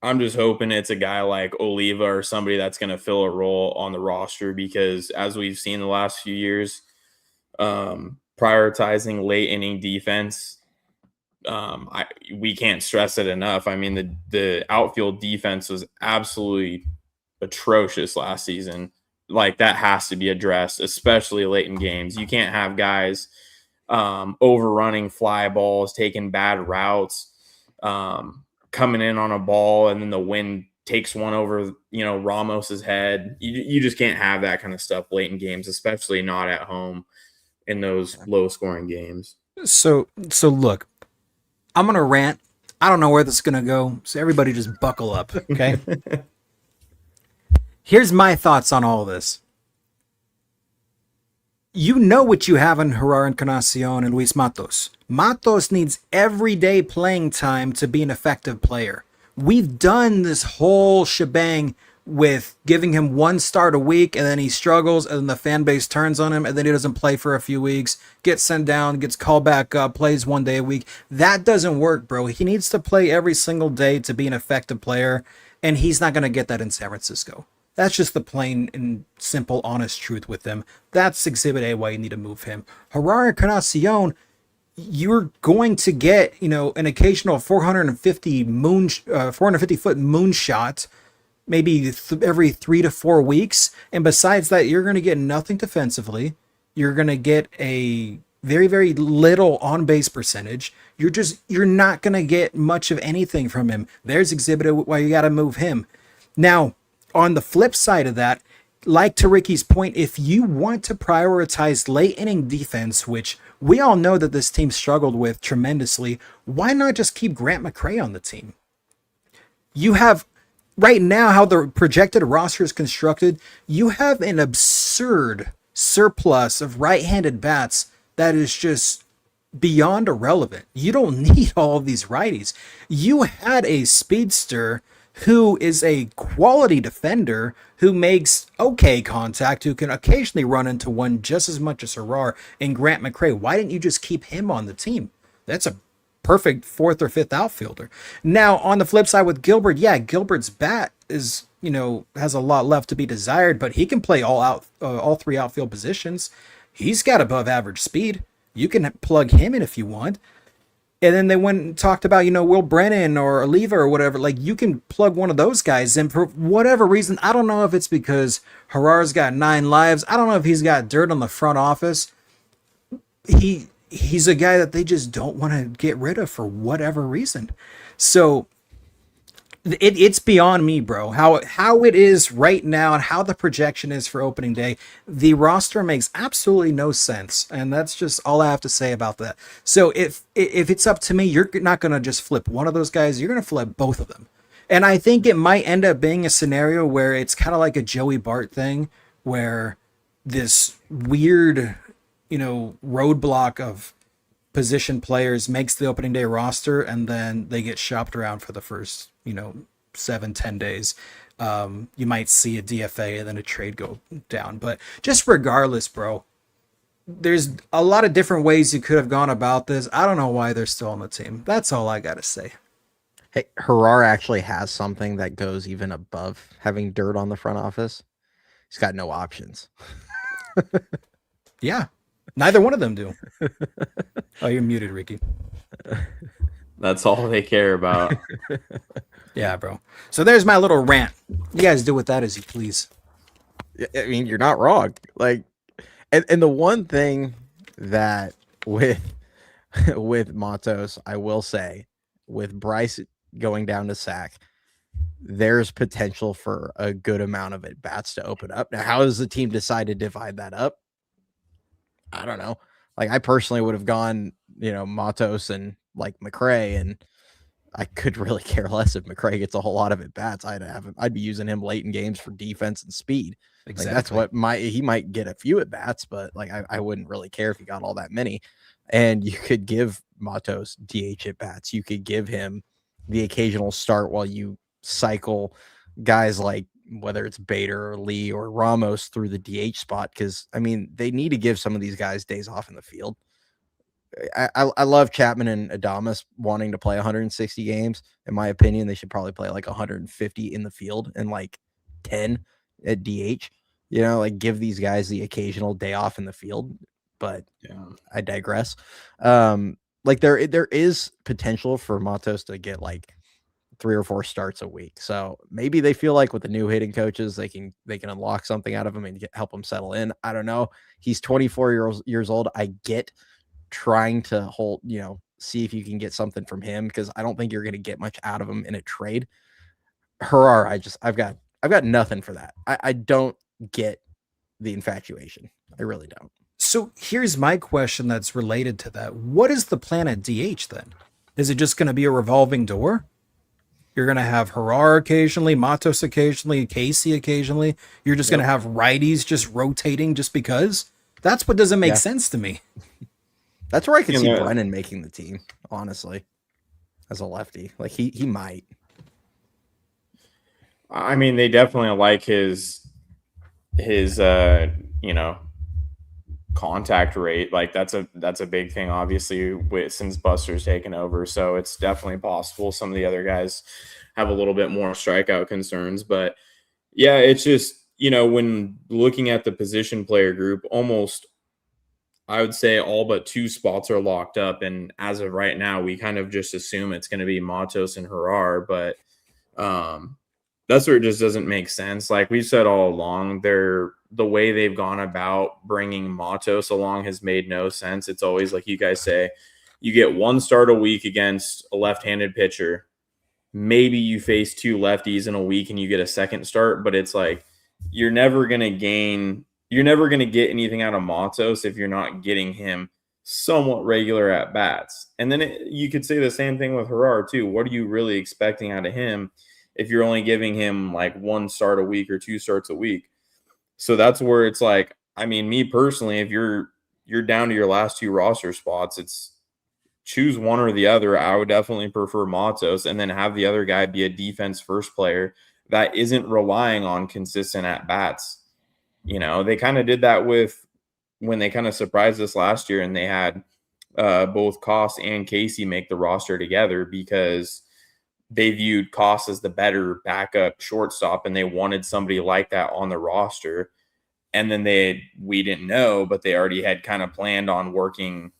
I'm just hoping it's a guy like Oliva or somebody that's going to fill a role on the roster, because as we've seen the last few years, prioritizing late inning defense, we can't stress it enough. I mean, the outfield defense was absolutely atrocious last season. Like that has to be addressed, especially late in games. You can't have guys overrunning fly balls, taking bad routes, coming in on a ball, and then the wind takes one over, Ramos's head. You just can't have that kind of stuff late in games, especially not at home in those low scoring games. So look, I'm going to rant. I don't know where this is going to go. So everybody just buckle up. Okay. Here's my thoughts on all this. You know what you have in Gerard Encarnacion and Luis Matos. Matos needs everyday playing time to be an effective player. We've done this whole shebang with giving him one start a week, and then he struggles, and then the fan base turns on him, and then he doesn't play for a few weeks, gets sent down, gets called back up, plays one day a week. That doesn't work, bro. He needs to play every single day to be an effective player, and he's not going to get that in San Francisco. That's just the plain and simple, honest truth with him. That's Exhibit A why you need to move him. Gerard Encarnacion, you're going to get, an occasional 450 foot moonshot, maybe every 3 to 4 weeks. And besides that, you're going to get nothing defensively. You're going to get a very, very little on base percentage. You're not going to get much of anything from him. There's Exhibit A why you got to move him. Now, on the flip side of that, like to Ricky's point, if you want to prioritize late inning defense, which we all know that this team struggled with tremendously, why not just keep Grant McCray on the team? You have, right now, how the projected roster is constructed, you have an absurd surplus of right-handed bats that is just beyond irrelevant. You don't need all of these righties. You had a speedster who is a quality defender, who makes okay contact, who can occasionally run into one just as much as Gerard and Grant McCray. Why didn't you just keep him on the team? That's a perfect 4th or 5th outfielder. Now, on the flip side with Gilbert, Gilbert's bat is, has a lot left to be desired, but he can play all 3 outfield positions. He's got above average speed. You can plug him in if you want. And then they went and talked about, Will Brennan or Oliva or whatever. Like, you can plug one of those guys in for whatever reason. I don't know if it's because Gerard's got 9 lives. I don't know if he's got dirt on the front office. He's a guy that they just don't want to get rid of for whatever reason. So it's beyond me, bro. How it is right now and how the projection is for opening day, the roster makes absolutely no sense, and that's just all I have to say about that. So if it's up to me, you're not going to just flip one of those guys. You're going to flip both of them, and I think it might end up being a scenario where it's kind of like a Joey Bart thing, where this weird, roadblock of position players makes the opening day roster, and then they get shopped around for the first 7-10 days. You might see a DFA and then a trade go down, but just regardless, bro, there's a lot of different ways you could have gone about this. I don't know why they're still on the team. That's all I gotta say. Hey, Gerard actually has something that goes even above having dirt on the front office. He's got no options. Yeah, neither one of them do. Oh, you're muted, Ricky. That's all they care about. Yeah, bro. So there's my little rant. You guys do with that as you please. I mean, you're not wrong. Like, and the one thing that with Matos, I will say, with Bryce going down to sack, there's potential for a good amount of at bats to open up. Now, how does the team decide to divide that up? I don't know. Like, I personally would have gone, Matos and like McCray, and I could really care less if McCray gets a whole lot of at bats. I'd be using him late in games for defense and speed. Exactly. Like, that's what he might get a few at bats, but like I wouldn't really care if he got all that many. And you could give Matos DH at bats. You could give him the occasional start while you cycle guys like whether it's Bader or Lee or Ramos through the DH spot. Cause I mean, they need to give some of these guys days off in the field. I love Chapman and Adames wanting to play 160 games. In my opinion, they should probably play like 150 in the field and like 10 at DH. Like give these guys the occasional day off in the field. But yeah, I digress. Like there is potential for Matos to get like 3 or 4 starts a week. So maybe they feel like with the new hitting coaches, they can unlock something out of him and help him settle in. I don't know. He's 24 years old. I get trying to hold, see if you can get something from him, because I don't think you're going to get much out of him in a trade. Harar, I've got nothing for that. I don't get the infatuation. I really don't. So here's my question that's related to that. What is the plan at DH then? Is it just going to be a revolving door? You're going to have Harar occasionally, Matos occasionally, Casey occasionally. You're just going to have righties just rotating just because? That's what doesn't make sense to me. That's where I could see Brennan making the team, honestly, as a lefty. Like he might. I mean, they definitely like his contact rate. Like that's a big thing, obviously, since Buster's taken over. So it's definitely possible some of the other guys have a little bit more strikeout concerns. But yeah, it's just, when looking at the position player group, almost I would say all but 2 spots are locked up. And as of right now, we kind of just assume it's going to be Matos and Harar. But that's where it just doesn't make sense. Like we've said all along, the way they've gone about bringing Matos along has made no sense. It's always like you guys say, you get 1 start a week against a left-handed pitcher. Maybe you face 2 lefties in a week and you get a second start, but it's like you're never going to get anything out of Matos if you're not getting him somewhat regular at bats. And then you could say the same thing with Harar too. What are you really expecting out of him if you're only giving him like 1 start a week or 2 starts a week? So that's where it's like, I mean, me personally, if you're down to your last 2 roster spots, it's choose one or the other. I would definitely prefer Matos, and then have the other guy be a defense first player that isn't relying on consistent at bats. They kind of did that when they kind of surprised us last year, and they had both Koss and Casey make the roster together because they viewed Koss as the better backup shortstop, and they wanted somebody like that on the roster. And then we didn't know, but they already had kind of planned on working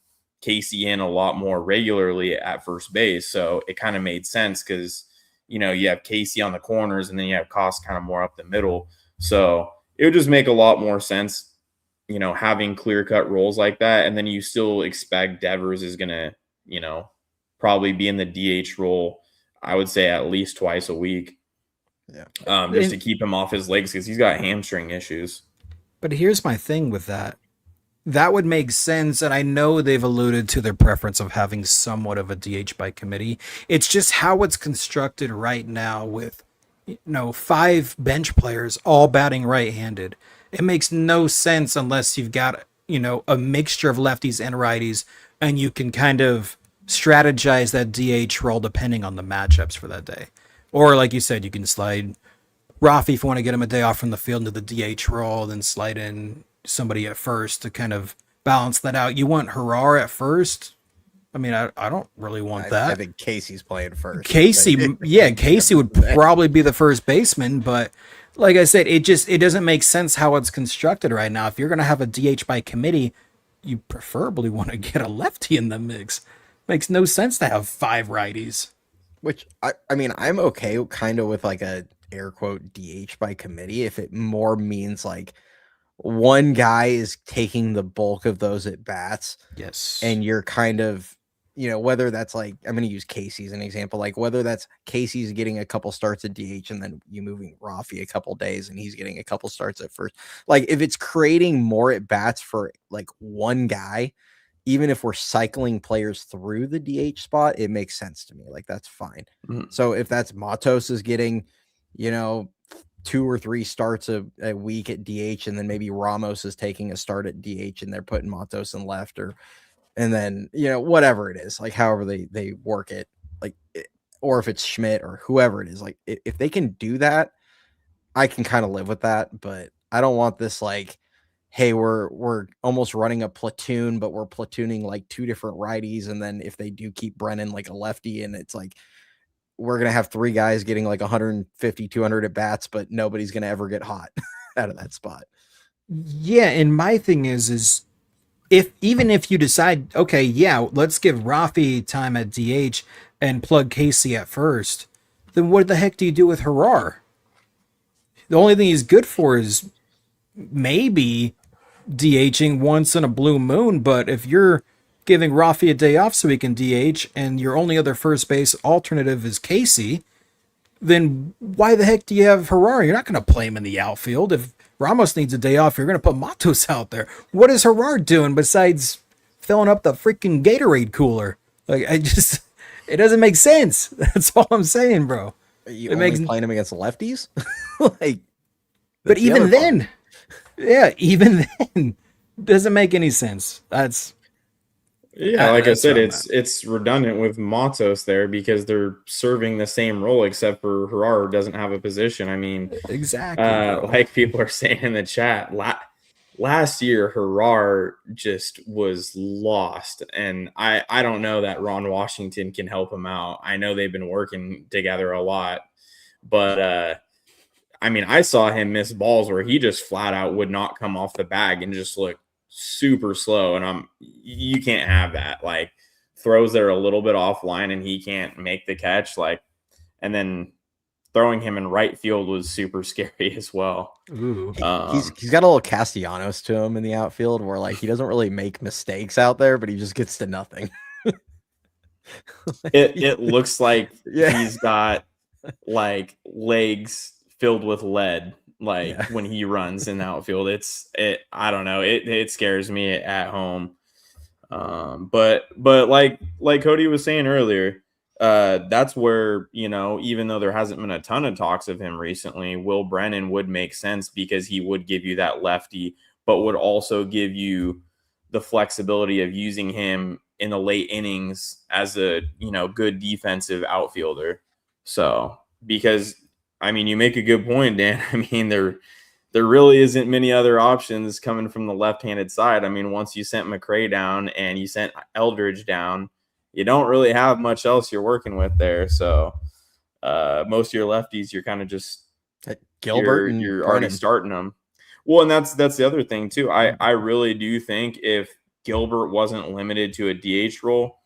Casey in a lot more regularly at first base. So it kind of made sense because, you have Casey on the corners and then you have Koss kind of more up the middle. So it would just make a lot more sense, having clear-cut roles like that. And then you still expect Devers is going to, probably be in the DH role, I would say at least twice a week. Yeah. Just to keep him off his legs because he's got hamstring issues. But here's my thing with that. That would make sense, and I know they've alluded to their preference of having somewhat of a DH by committee. It's just how it's constructed right now with, 5 bench players all batting right-handed. It makes no sense unless you've got, a mixture of lefties and righties, and you can kind of strategize that DH role depending on the matchups for that day. Or like you said, you can slide Rafi if you want to get him a day off from the field into the DH role, then slide in somebody at first to kind of balance that out. You want Harar at first? I mean, I don't really want that. I think Casey's playing first. Casey would probably be the first baseman, but like I said, it doesn't make sense how it's constructed right now. If you're going to have a DH by committee, you preferably want to get a lefty in the mix. Makes no sense to have 5 righties. Which, I mean, I'm okay kind of with like a air quote DH by committee if it more means like one guy is taking the bulk of those at bats. Yes. And you're kind of, whether that's like, I'm going to use Casey as an example, like whether that's Casey's getting a couple starts at DH and then you moving Rafi a couple days and he's getting a couple starts at first. Like if it's creating more at bats for like one guy, even if we're cycling players through the DH spot, it makes sense to me. Like that's fine. Mm-hmm. So if that's Matos is getting, 2 or 3 starts a week at DH, and then maybe Ramos is taking a start at DH and they're putting Matos in left, and then, whatever it is, like however they work it, like, or if it's Schmidt or whoever it is, like if they can do that, I can kind of live with that, but I don't want this like, hey, we're almost running a platoon, but we're platooning like 2 different righties. And then if they do keep Brennan like a lefty, and it's like, we're going to have 3 guys getting like 150, 200 at bats, but nobody's going to ever get hot out of that spot. Yeah. And my thing is even if you decide, okay, yeah, let's give Rafi time at DH and plug Casey at first, then what the heck do you do with Harar? The only thing he's good for is maybe DHing once in a blue moon, but if you're giving Rafi a day off so he can DH and your only other first base alternative is Casey, then why the heck do you have Herrera? You're not going to play him in the outfield. If Ramos needs a day off, you're going to put Matos out there. What is Herrera doing besides filling up the freaking Gatorade cooler? Like, it doesn't make sense. That's all I'm saying, bro. You only playing him against lefties? Like, but even then, even then, doesn't make any sense. Like I said, it's redundant with Matos there because they're serving the same role, except for Herrera doesn't have a position. I mean, exactly. Like people are saying in the chat, last year Herrera just was lost, and I don't know that Ron Washington can help him out. I know they've been working together a lot, but I mean, I saw him miss balls where he just flat out would not come off the bag and just look super slow, and you can't have that. Like, throws that are a little bit offline and he can't make the catch, like, and then throwing him in right field was super scary as well. Ooh. He's got a little Castellanos to him in the outfield where, like, he doesn't really make mistakes out there, but he just gets to nothing. It looks like he's got like legs filled with lead. Like when he runs in the outfield, I don't know. It scares me at home. But like Cody was saying earlier, that's where, even though there hasn't been a ton of talks of him recently, Will Brennan would make sense because he would give you that lefty, but would also give you the flexibility of using him in the late innings as a, good defensive outfielder. So, because I mean, you make a good point, Dan. I mean, there really isn't many other options coming from the left-handed side. I mean, once you sent McRae down and you sent Eldridge down, you don't really have much else you're working with there. So most of your lefties, you're kind of just Gilbert. You're already starting them. Well, and that's the other thing too. I really do think if Gilbert wasn't limited to a DH role,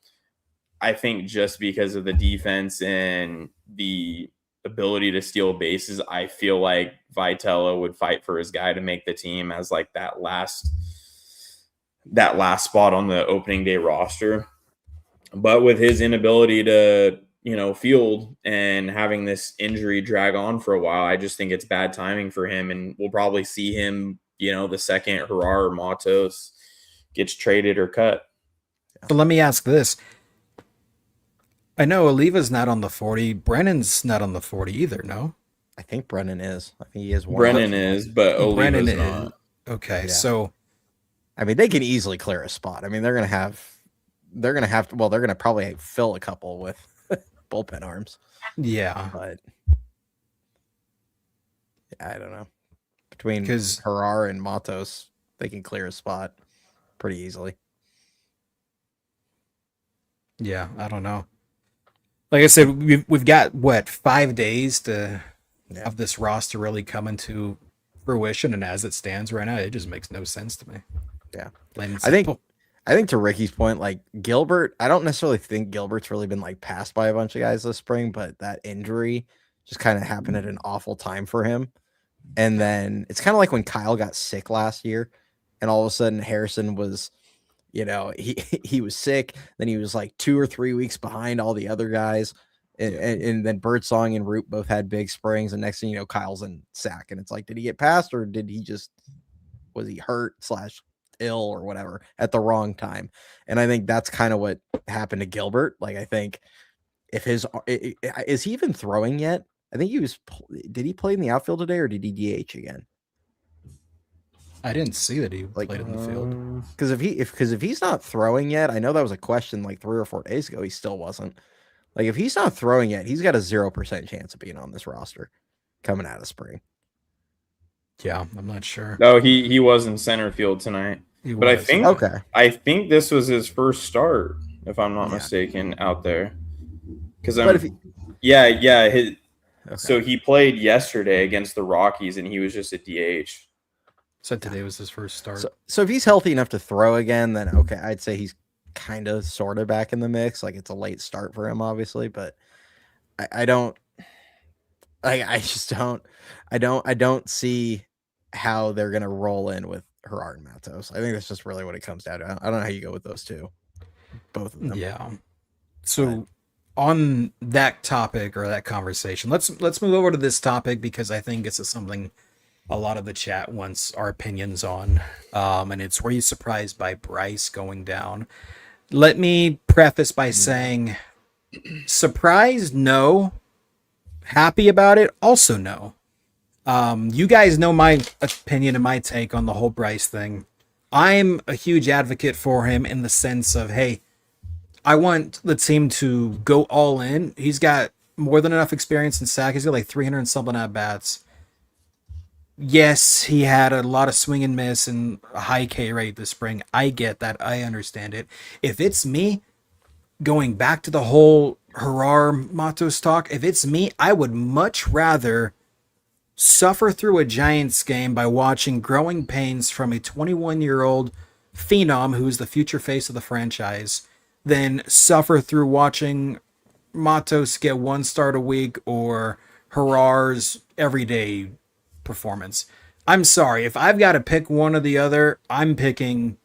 I think just because of the defense and the ability to steal bases, I feel like Vitello would fight for his guy to make the team as like that last spot on the opening day roster. But with his inability to, field and having this injury drag on for a while, I just think it's bad timing for him. And we'll probably see him, the second Herrera or Matos gets traded or cut. So let me ask this. I know Oliva's not on the 40. Brennan's not on the 40 either, no? I think Brennan is. I think he is one. Brennan is, but Oliva's not. Okay, so I mean, they can easily clear a spot. I mean, they're gonna probably fill a couple with bullpen arms. Yeah. But I don't know. Between Herrera and Matos, they can clear a spot pretty easily. Yeah, I don't know. Like I said, we've got 5 days to have this roster really come into fruition, and as it stands right now, it just makes no sense to me. Yeah, I think to Ricky's point, like Gilbert, I don't necessarily think Gilbert's really been like passed by a bunch of guys this spring, but that injury just kind of happened at an awful time for him. And then it's kind of like when Kyle got sick last year, and all of a sudden Harrison was, he was sick. Then he was like 2 or 3 weeks behind all the other guys. And then Birdsong and Root both had big springs. And next thing you know, Kyle's in sack. And it's like, did he get passed or was he hurt / ill or whatever at the wrong time? And I think that's kind of what happened to Gilbert. Like, I think if is he even throwing yet? I think did he play in the outfield today or did he DH again? I didn't see that he played in the field. Because if he's not throwing yet, I know that was a question like 3 or 4 days ago. He still wasn't. Like, if he's not throwing yet, he's got a 0% chance of being on this roster coming out of spring. Yeah, I'm not sure. No, he was in center field tonight. I think this was his first start, if I'm not mistaken, out there. So he played yesterday against the Rockies, and he was just a DH. So today was his first start. So if he's healthy enough to throw again, then okay, I'd say he's kind of sort of back in the mix. Like, it's a late start for him, obviously, but I don't see how they're gonna roll in with Herrera and Matos. I think that's just really what it comes down to. I don't know how you go with those two, both of them. Yeah. So on that topic or that conversation, let's move over to this topic because I think this is something a lot of the chat wants our opinions on. And it's, were you surprised by Bryce going down? Let me preface by saying surprised, no. Happy about it, also no. You guys know my opinion and my take on the whole Bryce thing. I'm a huge advocate for him in the sense of, hey, I want the team to go all in. He's got more than enough experience in sack. He's got like 300 and something at bats. Yes, he had a lot of swing and miss and a high K rate this spring. I get that. I understand it. If it's me, going back to the whole Harar Matos talk, if it's me, I would much rather suffer through a Giants game by watching growing pains from a 21-year-old phenom who's the future face of the franchise than suffer through watching Matos get one start a week or Harar's everyday performance. I'm sorry. If I've got to pick one or the other, I'm picking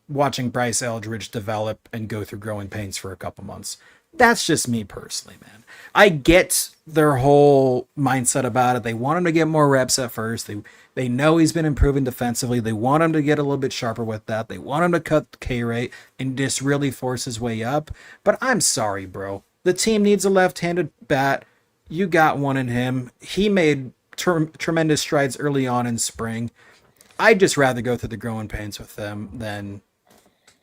watching Bryce Eldridge develop and go through growing pains for a couple months. That's just me personally, man. I get their whole mindset about it. They want him to get more reps at first. They know he's been improving defensively. They want him to get a little bit sharper with that. They want him to cut the K rate and just really force his way up. But I'm sorry, bro. The team needs a left-handed bat. You got one in him. He made tremendous strides early on in spring. I'd just rather go through the growing pains with them than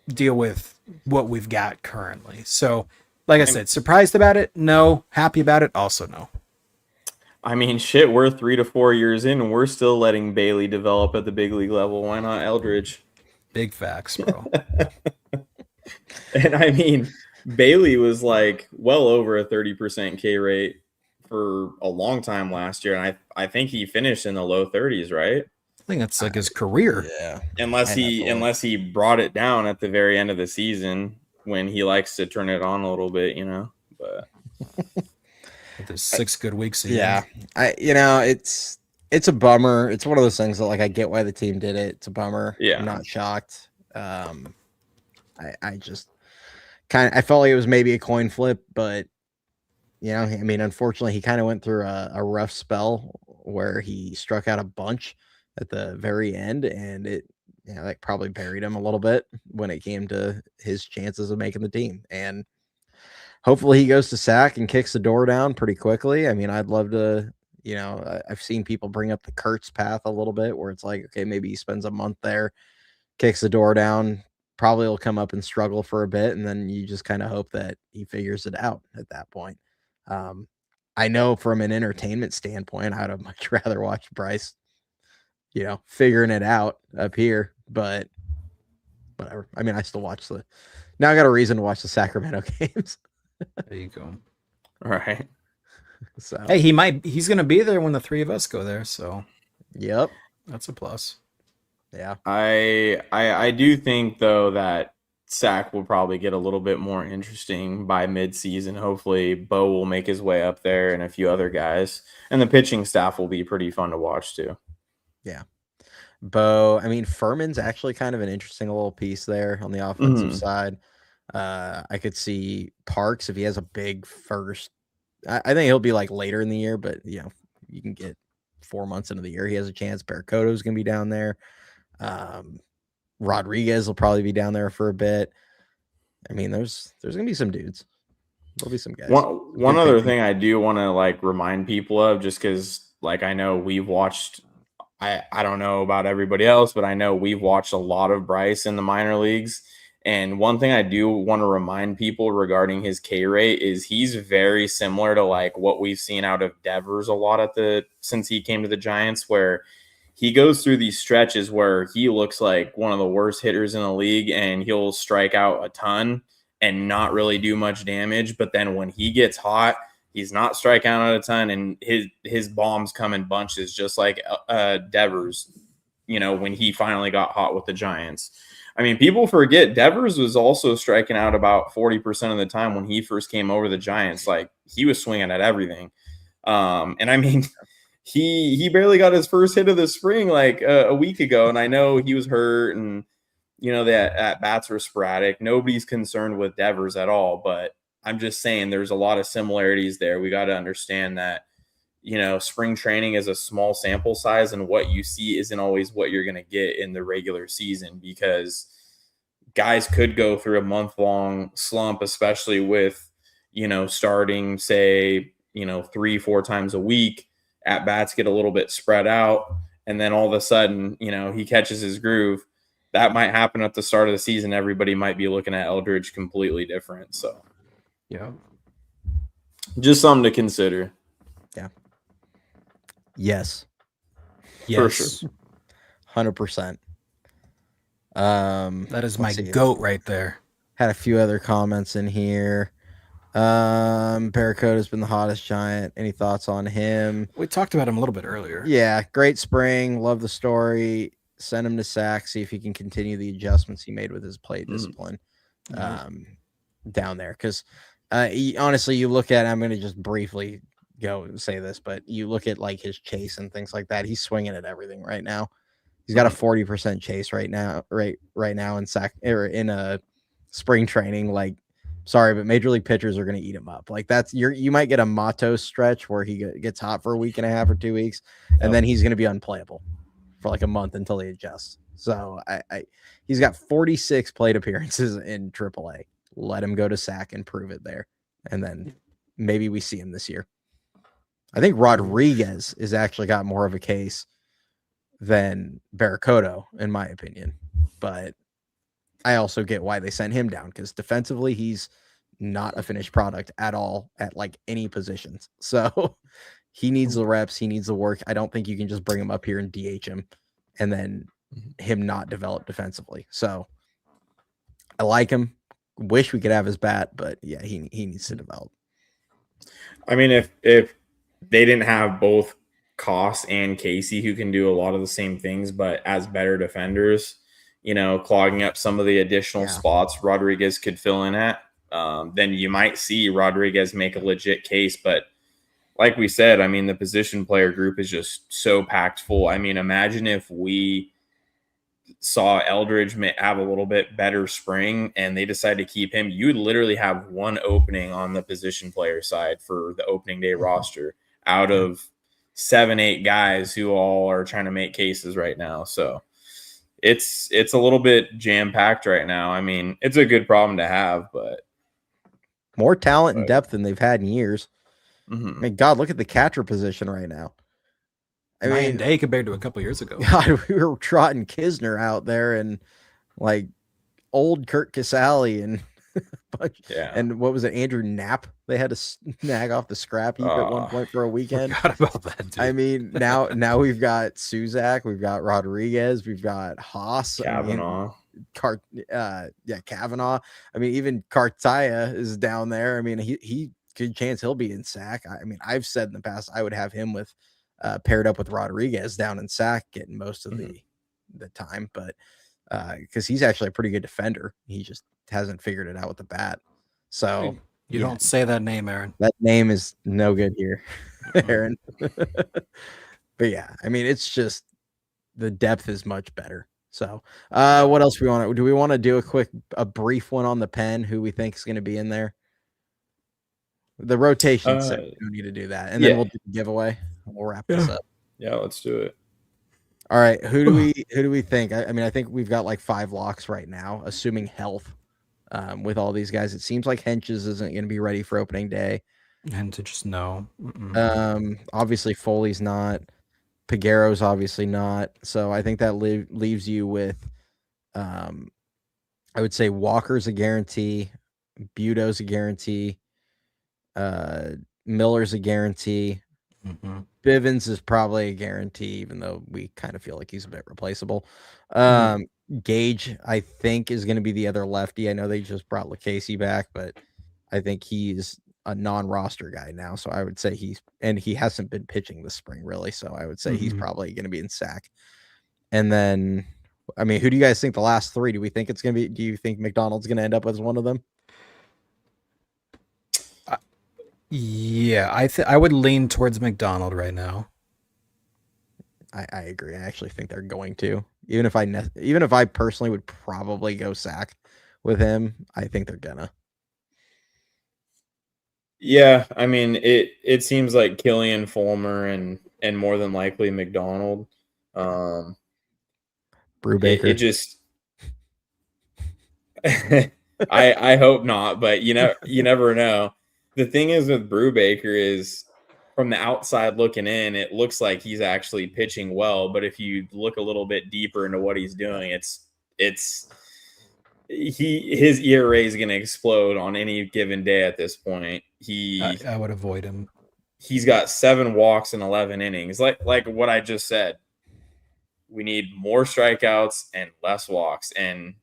deal with what we've got currently. So, like I said, surprised about it? No. Happy about it? Also no. I mean, shit, we're 3 to 4 years in and we're still letting Bailey develop at the big league level. Why not Eldridge? Big facts, bro. And I mean, Bailey was like well over a 30% K rate for a long time last year. And I think he finished in the low 30s, right? I think that's like his career. Yeah. Unless he brought it down at the very end of the season when he likes to turn it on a little bit, you know. But there's 6 good weeks. Yeah. It's a bummer. It's one of those things that, like, I get why the team did it. It's a bummer. Yeah. I'm not shocked. I just I felt like it was maybe a coin flip, but I mean, unfortunately, he kind of went through a rough spell where he struck out a bunch at the very end, and it that probably buried him a little bit when it came to his chances of making the team. And hopefully he goes to sack and kicks the door down pretty quickly. I mean, I'd love to, I've seen people bring up the Kurtz path a little bit where it's like, okay, maybe he spends a month there, kicks the door down, probably will come up and struggle for a bit, and then you just kind of hope that he figures it out at that point. I know from an entertainment standpoint, I'd have much rather watch Bryce, figuring it out up here, but whatever. I mean, I still watch now I got a reason to watch the Sacramento games. There you go. All right. So hey, he's going to be there when the 3 of us go there. So yep. That's a plus. Yeah. I do think though that Sack will probably get a little bit more interesting by mid-season. Hopefully Bo will make his way up there and a few other guys, and the pitching staff will be pretty fun to watch too. Yeah. Bo, I mean, Furman's actually kind of an interesting little piece there on the offensive side. I could see Parks if he has a big first. I think he'll be like later in the year, but you can get 4 months into the year. He has a chance. Baracoto's going to be down there. Rodriguez will probably be down there for a bit. I mean, there's going to be some dudes. There'll be some guys. One other thing I do want to remind people of, just because I know we've watched. I don't know about everybody else, but I know we've watched a lot of Bryce in the minor leagues. And one thing I do want to remind people regarding his K rate is he's very similar to what we've seen out of Devers a lot since he came to the Giants, where he goes through these stretches where he looks like one of the worst hitters in the league and he'll strike out a ton and not really do much damage. But then when he gets hot, he's not striking out a ton, and his bombs come in bunches, just like Devers, when he finally got hot with the Giants. I mean, people forget Devers was also striking out about 40% of the time when he first came over the Giants. He was swinging at everything. And I mean, he barely got his first hit of the spring a week ago, and I know he was hurt, and the at bats were sporadic. Nobody's concerned with Devers at all, but I'm just saying there's a lot of similarities there. We got to understand that, spring training is a small sample size, and what you see isn't always what you're going to get in the regular season, because guys could go through a month-long slump, especially with, starting, say, 3-4 times a week. At bats get a little bit spread out, and then all of a sudden, he catches his groove. That might happen at the start of the season. Everybody might be looking at Eldridge completely different. So, yeah, just something to consider. Yeah. Yes. For sure. 100%. That is my goat right there. Had a few other comments in here. Barracoda's been the hottest Giant. Any thoughts on him? We talked about him a little bit earlier. Yeah, great spring. Love the story. Send him to SAC. See if he can continue the adjustments he made with his play discipline down there. Because honestly, you look at, I'm going to just briefly go and say this, but you look at like his chase and things like that. He's swinging at everything right now. He's got a 40% chase right now in SAC or in a spring training. Like, sorry, but major league pitchers are going to eat him up. Like you might get a Matos stretch where he gets hot for a week and a half or 2 weeks, and then he's going to be unplayable for like a month until he adjusts. So he's got 46 plate appearances in AAA. Let him go to SAC and prove it there, and then maybe we see him this year. I think Rodriguez is actually got more of a case than Barracoda, in my opinion, but I also get why they sent him down, because defensively he's not a finished product at all at like any positions. So he needs the reps, he needs the work. I don't think you can just bring him up here and DH him and then him not develop defensively. So I like him. Wish we could have his bat, but yeah, he needs to develop. I mean, if they didn't have both Koss and Casey, who can do a lot of the same things, but as better defenders, clogging up some of the additional spots Rodriguez could fill in at, then you might see Rodriguez make a legit case. But like we said, I mean, the position player group is just so packed full. I mean, imagine if we saw Eldridge have a little bit better spring and they decide to keep him. You'd literally have one opening on the position player side for the opening day roster out of 7-8 guys who all are trying to make cases right now. So it's a little bit jam-packed right now. I mean, it's a good problem to have, but more talent and depth than they've had in years. I mean, God, look at the catcher position right now. I mean, day compared to a couple years ago. God, we were trotting Kisner out there and like old Kurt Casale and and what was it, Andrew Knapp? They had to snag off the scrap heap at one point for a weekend. Forgot about that, dude. I mean, now we've got Suzak, we've got Rodriguez, we've got Haas, Kavanaugh. Kavanaugh. I mean, even Cartaya is down there. I mean, he good chance he'll be in SAC. I mean, I've said in the past I would have him with paired up with Rodriguez down in SAC getting most of the time, but because he's actually a pretty good defender, he just hasn't figured it out with the bat. So you don't say that name, Aaron. That name is no good here, Aaron. But yeah, I mean, it's just the depth is much better. So what else do we want to do? A brief one on the pen, who we think is going to be in there? The rotation set, we don't need to do that. And then we'll do the giveaway. We'll wrap this up. Yeah, let's do it. All right. Who do we think? I mean, I think we've got like 5 locks right now, assuming health with all these guys. It seems like Henches isn't going to be ready for opening day. And to just know. Obviously Foley's not. Peguero's obviously not. So I think that leaves you with, I would say Walker's a guarantee. Buto's a guarantee. Miller's a guarantee. Bivens is probably a guarantee, even though we kind of feel like he's a bit replaceable. Gage, I think, is going to be the other lefty. I know they just brought Lucchesi back, but I think he's a non-roster guy now. So I would say he hasn't been pitching this spring really. So I would say he's probably going to be in SAC. And then, I mean, who do you guys think the last 3? Do we think it's going to be? Do you think McDonald's going to end up as one of them? Yeah, I would lean towards McDonald right now. I agree. I actually think they're going to. Even if I personally would probably go SAC with him, I think they're gonna. Yeah, I mean it seems like Killian, Fulmer, and more than likely McDonald. Brubaker. It just I hope not, but you never know. The thing is with Brubaker is from the outside looking in, it looks like he's actually pitching well, but if you look a little bit deeper into what he's doing, his ERA is going to explode on any given day at this point. I would avoid him. He's got 7 walks in 11 innings. Like what I just said. We need more strikeouts and less walks. And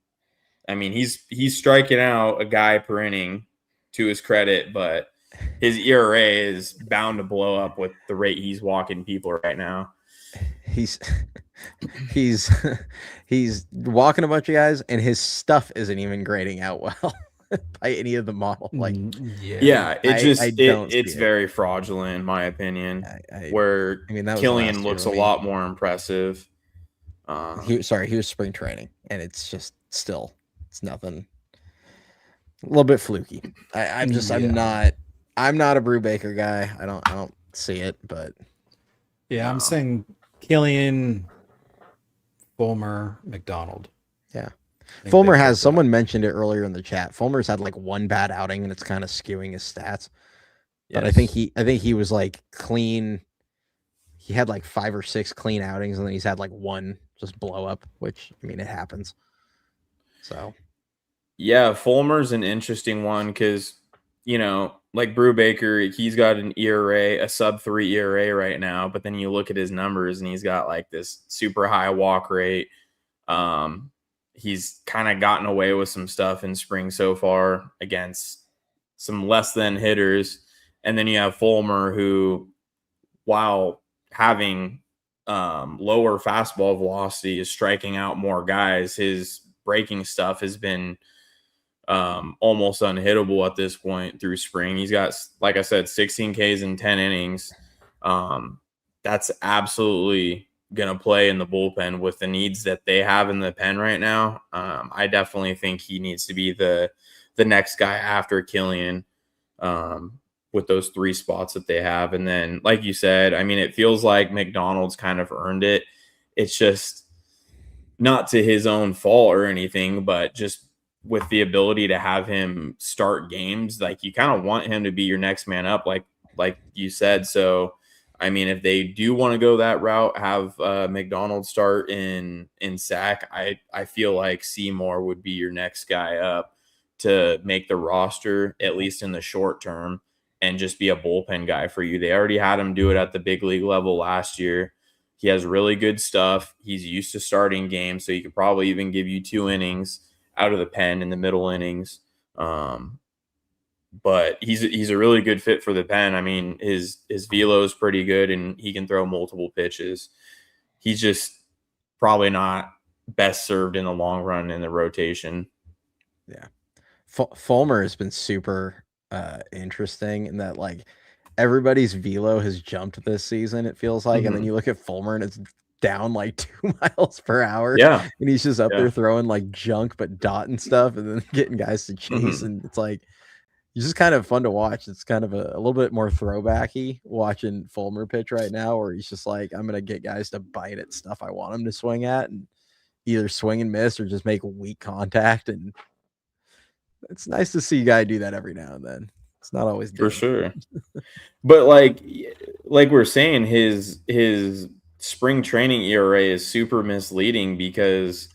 I mean, he's striking out a guy per inning to his credit, but his ERA is bound to blow up with the rate he's walking people right now. He's walking a bunch of guys, and his stuff isn't even grading out well by any of the model. Like, it's very fraudulent in my opinion. Where Killian looks a lot more impressive. He was spring training, and it's just still it's nothing. A little bit fluky. I'm not a Brubaker guy. I don't see it, but yeah, I'm saying Killian, Fulmer, McDonald. Yeah. Fulmer has, someone mentioned it earlier in the chat. Fulmer's had like one bad outing and it's kind of skewing his stats. But I think he was like clean. He had like 5 or 6 clean outings, and then he's had like one just blow up, which, I mean, it happens. So yeah, Fulmer's an interesting one because, like Brubaker, he's got an ERA, a sub-3 ERA right now, but then you look at his numbers and he's got like this super high walk rate. He's kind of gotten away with some stuff in spring so far against some less than hitters. And then you have Fulmer, who, while having lower fastball velocity, is striking out more guys. His breaking stuff has been almost unhittable at this point through spring. He's got, like I said, 16 Ks in 10 innings. That's absolutely going to play in the bullpen with the needs that they have in the pen right now. I definitely think he needs to be the next guy after Killian with those 3 spots that they have. And then, like you said, I mean, it feels like McDonald's kind of earned it. It's just not to his own fault or anything, but just with the ability to have him start games, like you kind of want him to be your next man up, like you said. So, I mean, if they do want to go that route, have McDonald start in SAC, I feel like Seymour would be your next guy up to make the roster, at least in the short term, and just be a bullpen guy for you. They already had him do it at the big league level last year. He has really good stuff. He's used to starting games, so he could probably even give you 2 innings out of the pen in the middle innings. But he's a really good fit for the pen. I mean, his velo is pretty good, and he can throw multiple pitches. He's just probably not best served in the long run in the rotation. Yeah. Fulmer has been super interesting in that, like, everybody's velo has jumped this season, it feels like. And then you look at Fulmer and it's down like 2 miles per hour. Yeah. And he's just up there throwing like junk, but dotting stuff and then getting guys to chase. And it's like, it's just kind of fun to watch. It's kind of a little bit more throwbacky watching Fulmer pitch right now, where he's just like, I'm going to get guys to bite at stuff I want them to swing at and either swing and miss or just make weak contact. And it's nice to see a guy do that every now and then. It's not always for sure. But like we're saying, his spring training ERA is super misleading because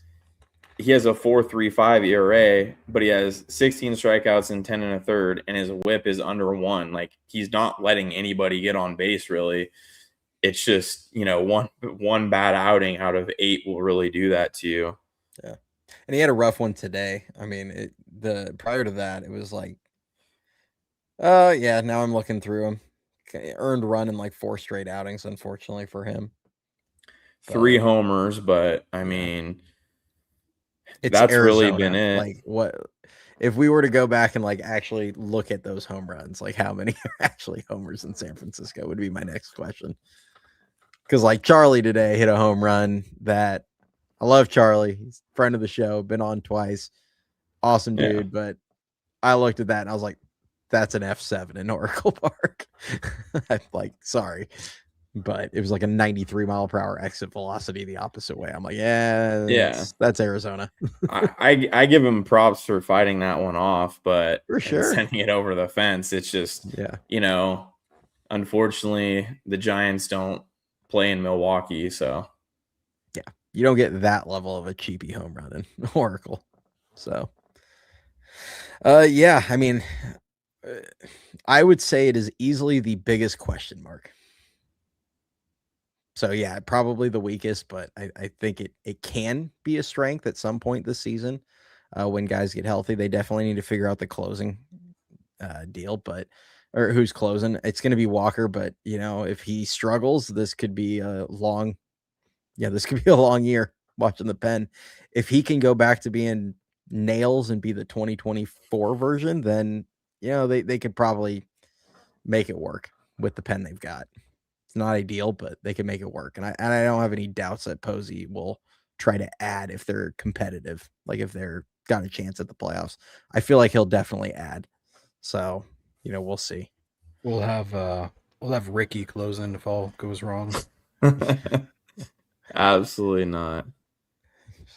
he has a 4.35 ERA, but he has 16 strikeouts in 10 1/3, and his whip is under 1. Like, he's not letting anybody get on base, really. It's just, one bad outing out of 8 will really do that to you. Yeah. And he had a rough one today. I mean, prior to that, it was like, now I'm looking through him. Earned run in like 4 straight outings, unfortunately for him. 3 homers, but I mean, that's Arizona. Really been it. Like, what if we were to go back and like actually look at those home runs? Like, how many are actually homers in San Francisco would be my next question. Because like Charlie today hit a home run that I love. Charlie, he's a friend of the show, been on twice, awesome dude. But I looked at that and I was like, that's an F7 in Oracle Park. I'm like, sorry. But it was like a 93 mile per hour exit velocity the opposite way. I'm like, that's Arizona. I give him props for fighting that one off, but for sure, sending it over the fence. It's just, unfortunately, the Giants don't play in Milwaukee, so yeah, you don't get that level of a cheapy home run in Oracle. So, yeah, I mean, I would say it is easily the biggest question mark. So yeah, probably the weakest, but I think it can be a strength at some point this season. When guys get healthy, they definitely need to figure out the closing deal, or who's closing. It's going to be Walker, but if he struggles, this could be a long year watching the pen. If he can go back to being nails and be the 2024 version, then they could probably make it work with the pen they've got. Not ideal, but they can make it work. And I don't have any doubts that Posey will try to add if they're competitive, like if they're got a chance at the playoffs. I feel like he'll definitely add. So, we'll see. We'll have Ricky closing if all goes wrong. Absolutely not.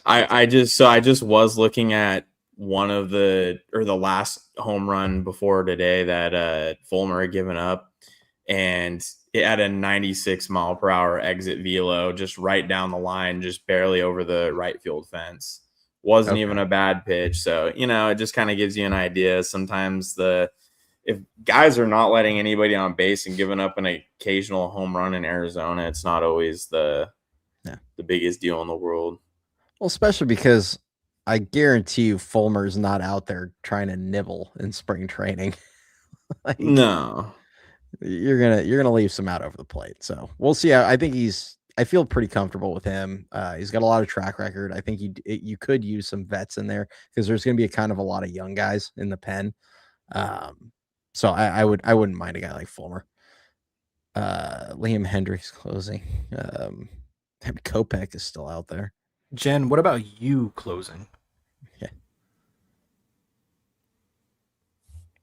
I just was looking at one of the last home run before today that Fulmer had given up, and it had a 96 mile per hour exit velo just right down the line, just barely over the right field fence. Wasn't even a bad pitch. So, it just kind of gives you an idea. Sometimes if guys are not letting anybody on base and giving up an occasional home run in Arizona, it's not always the biggest deal in the world. Well, especially because I guarantee you Fulmer's not out there trying to nibble in spring training. No. You're gonna leave some out over the plate, so we'll see. I feel pretty comfortable with him. He's got a lot of track record. I think you could use some vets in there because there's going to be a kind of a lot of young guys in the pen. So I wouldn't mind a guy like Fulmer. Liam Hendricks closing. Kopech is still out there. Jen, what about you closing? Yeah.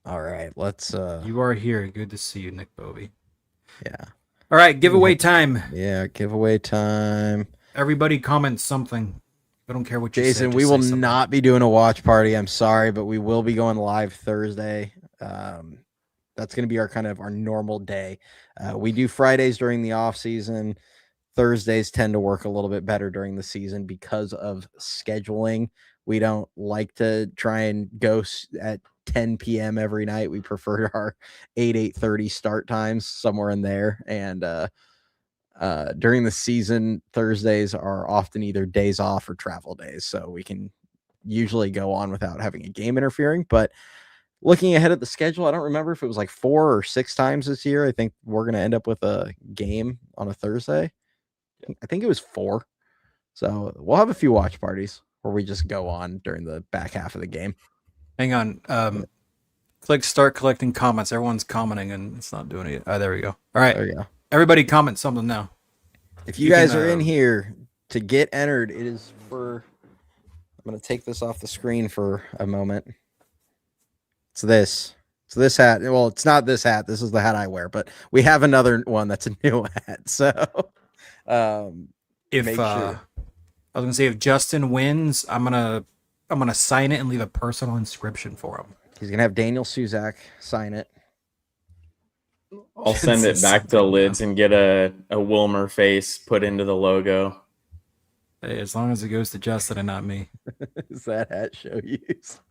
All right, let's. You are here. Good to see you, Nick Bovey. Yeah. All right, giveaway time. Yeah, giveaway time. Everybody comment something. I don't care what you Jason, we will not be doing a watch party. I'm sorry, but we will be going live Thursday. That's going to be our normal day. We do Fridays during the off season. Thursdays tend to work a little bit better during the season because of scheduling. We don't like to try and go at 10 p.m. every night. We prefer our 8:30 start times, somewhere in there. And during the season, Thursdays are often either days off or travel days. So we can usually go on without having a game interfering. But looking ahead at the schedule, I don't remember if it was like 4 or 6 times this year. I think we're going to end up with a game on a Thursday. I think it was 4. So we'll have a few watch parties where we just go on during the back half of the game. Hang on. Click start collecting comments. Everyone's commenting and it's not doing it. Oh, there we go. All right. There we go. Everybody comment something now. If you guys are in here to get entered, it is for... I'm going to take this off the screen for a moment. It's this hat. Well, it's not this hat. This is the hat I wear, but we have another one that's a new hat. So if I was gonna say if Justin wins, I'm gonna sign it and leave a personal inscription for him. He's gonna have Daniel Suzak sign it. I'll send it back to Lids and get a Wilmer face put into the logo. Hey, as long as it goes to Justin and not me. Is that hat show use?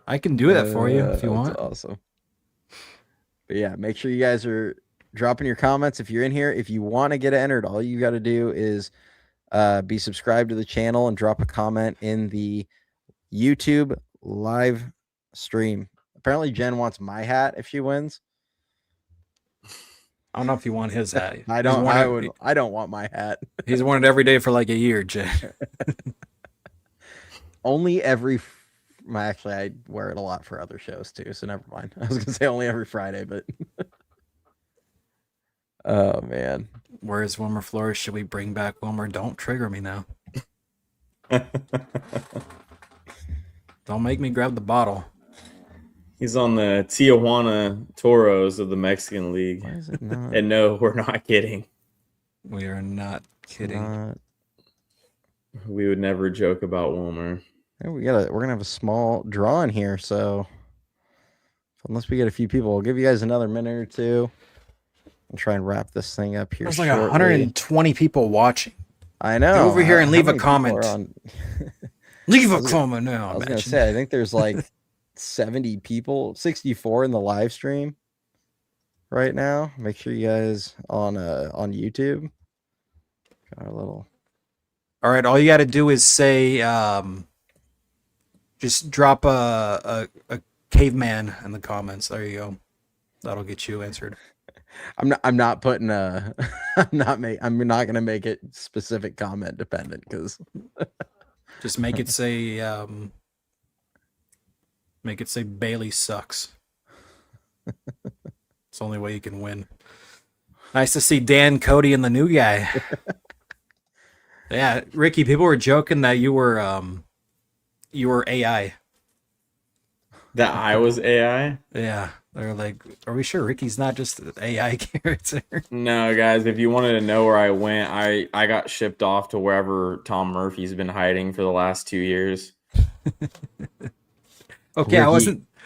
I can do that for you if you want. Awesome. But yeah, make sure you guys are dropping your comments if you're in here. If you want to get entered, all you got to do is be subscribed to the channel and drop a comment in the YouTube live stream. Apparently Jen wants my hat if she wins. I don't know if you want his hat. I don't want my hat. He's worn it every day for like a year, Jen. Only every... Actually, I wear it a lot for other shows too, so never mind. I was going to say only every Friday, but... Oh, man. Where's Wilmer Flores? Should we bring back Wilmer? Don't trigger me now. Don't make me grab the bottle. He's on the Tijuana Toros of the Mexican League. Why is it not? And no, we're not kidding. We are not kidding. We would never joke about Wilmer. We're gonna have a small draw in here, so unless we get a few people, we'll give you guys another minute or two and try and wrap this thing up here. There's like 120 people watching. I know. Go over here and leave a comment. Leave a comment now. I was gonna say, I think there's like 70 people, 64 in the live stream right now. Make sure you guys on YouTube. Got our little. All right, all you got to do is say, just drop a caveman in the comments. There you go. That'll get you answered. I'm not putting I'm not gonna make it specific comment dependent because just make it say Bailey sucks. It's the only way you can win. Nice to see Dan, Cody, and the new guy. Yeah, Ricky, people were joking that you were AI. That I was AI? Yeah. They're like, are we sure Ricky's not just an AI character? No, guys, if you wanted to know where I went, I got shipped off to wherever Tom Murphy's been hiding for the last 2 years. Okay,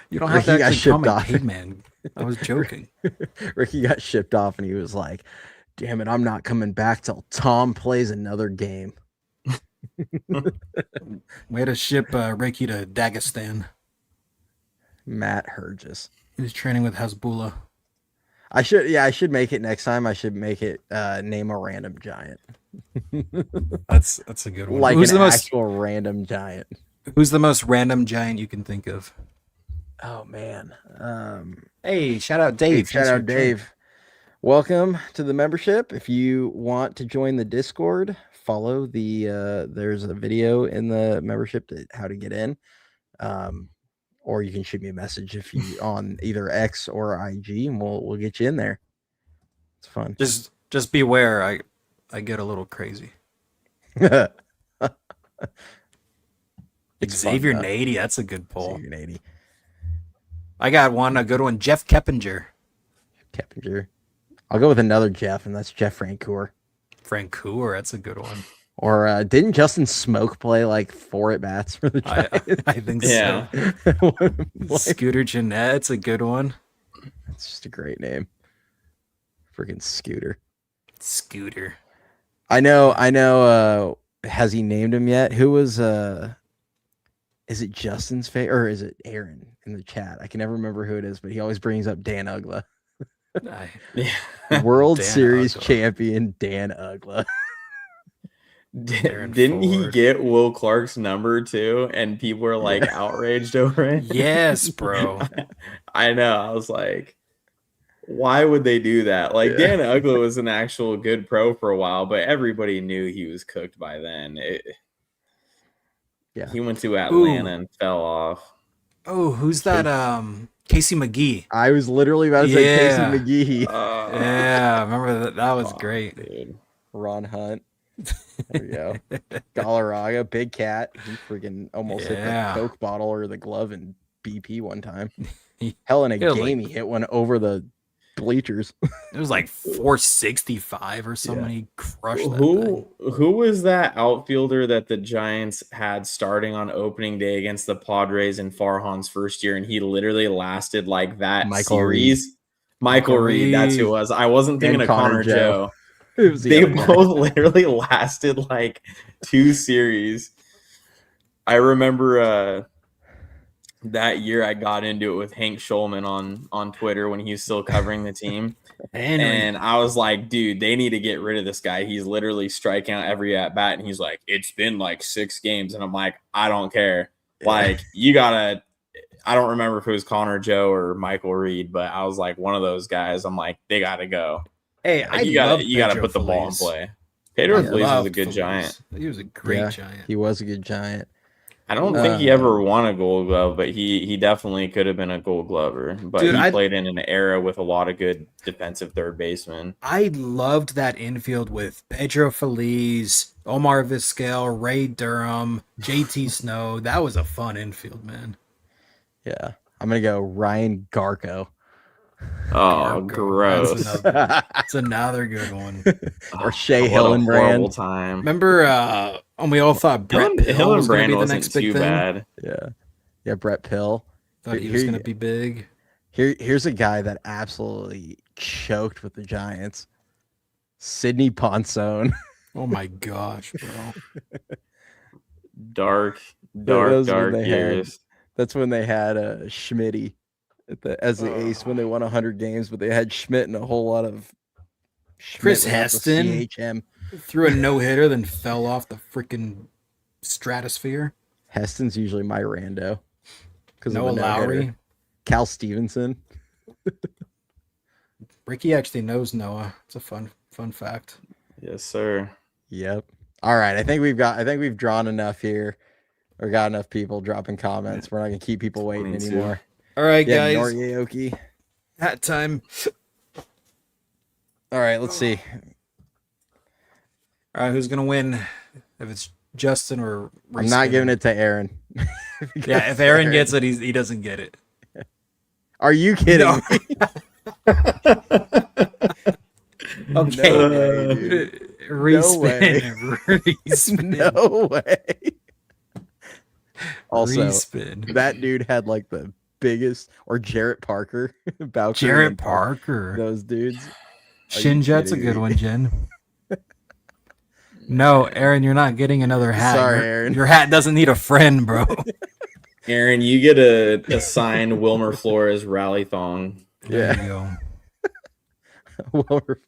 you don't have to actually comment, hey, man. I was joking. Ricky got shipped off and he was like, damn it, I'm not coming back till Tom plays another game. We had to ship Ricky to Dagestan. Matt Hergis. He was training with Hasbullah. I should make it next time. I should make it name a random giant. That's a good one. Like an actual random giant. Who's the most random giant you can think of? Oh man. Hey, shout out Dave. Shout out Dave. Welcome to the membership. If you want to join the Discord, follow there's a video in the membership how to get in. Or you can shoot me a message if you on either X or IG, and we'll get you in there. It's fun. Just beware, I get a little crazy. Xavier Nady, that's a good poll. Xavier Nady. I got a good one. Jeff Keppinger. I'll go with another Jeff, and that's Jeff Francoeur. That's a good one. Or didn't Justin Smoke play like 4 at-bats for the Giants? I think yeah. So. Scooter Jeanette's a good one. That's just a great name. Freaking Scooter. I know. Has he named him yet? Who was is it Justin's favorite or is it Aaron in the chat? I can never remember who it is, but he always brings up Dan Ugla. World Dan Series Ugla. Champion Dan Ugla. Didn't he get Will Clark's number too? And people were like outraged over it. Yes, bro. I know. I was like, why would they do that? Like Dan Ugla was an actual good pro for a while, but everybody knew he was cooked by then. He went to Atlanta and fell off. Oh, who's that? Casey McGee. I was literally about to say Casey McGee. Yeah, remember that? That was great. Dude. Ron Hunt. There we go. Galarraga, Big Cat. He freaking almost hit the Coke bottle or the glove in BP one time. Hell, in a game, he hit one over the bleachers. It was like 465 or something. He crushed that thing. Who was that outfielder that the Giants had starting on opening day against the Padres in Farhan's first year, and he literally lasted like that series? Michael Reed, that's who it was. I wasn't thinking of Connor Joe. They both literally lasted like 2 series. I remember that year I got into it with Hank Schulman on Twitter when he was still covering the team. And I was like, dude, they need to get rid of this guy. He's literally striking out every at bat. And he's like, it's been like 6 games. And I'm like, I don't care. Like, you gotta, I don't remember if it was Connor Joe or Michael Reed, but I was like one of those guys. I'm like, they gotta go. Hey, like, you gotta put the ball in play. Pedro Feliz was a good Giant. He was a great Giant. He was a good Giant. I don't think he ever won a Gold Glove, but he definitely could have been a Gold Glover. But dude, he played in an era with a lot of good defensive third basemen. I loved that infield with Pedro Feliz, Omar Vizquel, Ray Durham, JT Snow. That was a fun infield, man. Yeah. I'm gonna go Ryan Garco. Oh, gross. That's another good one. Or Shea Hillenbrand. Time. Remember, when we all thought Brett Pill was going to be the next big thing? Bad. Yeah, Brett Pill. Thought he was going to be big. Here's a guy that absolutely choked with the Giants. Sidney Ponzone. Oh my gosh, bro. Dark years. That's when they had Schmitty as the ace when they won 100 games, but they had Schmidt and a whole lot of Chris Heston threw a no-hitter, then fell off the freaking stratosphere. Heston's usually my rando. Noah Lowry. Cal Stevenson. Ricky actually knows Noah. It's a fun fact. Yes, sir. Yep. All right. I think we've drawn enough here, or got enough people dropping comments. We're not gonna keep people waiting anymore. All right, guys. Norioki. Hat time. All right. Let's see. All right. Who's gonna win? If it's Justin or I'm not giving it to Aaron. Yeah, if Aaron gets it, he doesn't get it. Are you kidding me? Okay. No way, dude. Respin. No way. Also, Respin. that dude had like the biggest, or Jarrett Parker. Jarrett Parker. Those dudes. Shinjet's a good one, Jen. No, Aaron, you're not getting another hat. Sorry, Aaron. Your hat doesn't need a friend, bro. Aaron, you get a signed Wilmer Flores rally thong. There you go. Wilmer.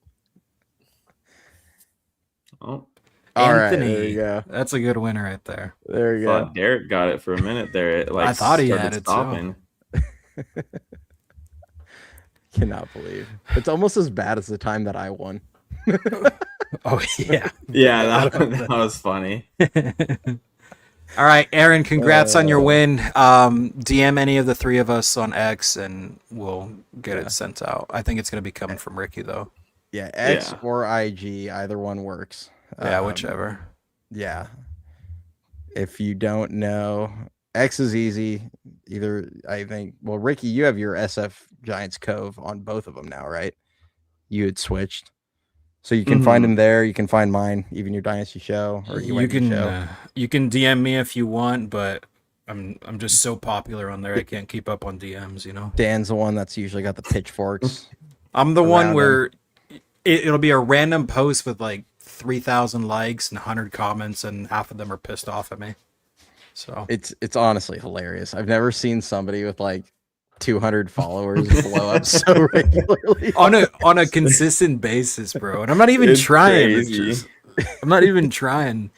Oh, Anthony. There you go. That's a good winner right there. There you go. Derek got it for a minute there. It, I thought he had it too. Cannot believe it's almost as bad as the time that I won. Oh yeah, yeah, that was funny. All right, Aaron, congrats on your win. DM any of the three of us on X, and we'll get it sent out. I think it's going to be coming from Ricky though. Yeah, X or IG, either one works. Yeah, whichever. Yeah. If you don't know, X is easy. Either, I think, well, Ricky, you have your sfgiantscove on both of them now, right? You had switched. So you can find him there. You can find mine, even your Dynasty show or you can DM me if you want, but I'm just so popular on there I can't keep up on DMs, you know. Dan's the one that's usually got the pitchforks. I'm the one where it'll be a random post with like 3,000 likes and 100 comments, and half of them are pissed off at me. So it's honestly hilarious. I've never seen somebody with like 200 followers blow up so regularly on a consistent basis, bro. And I'm not even trying. I'm not even trying.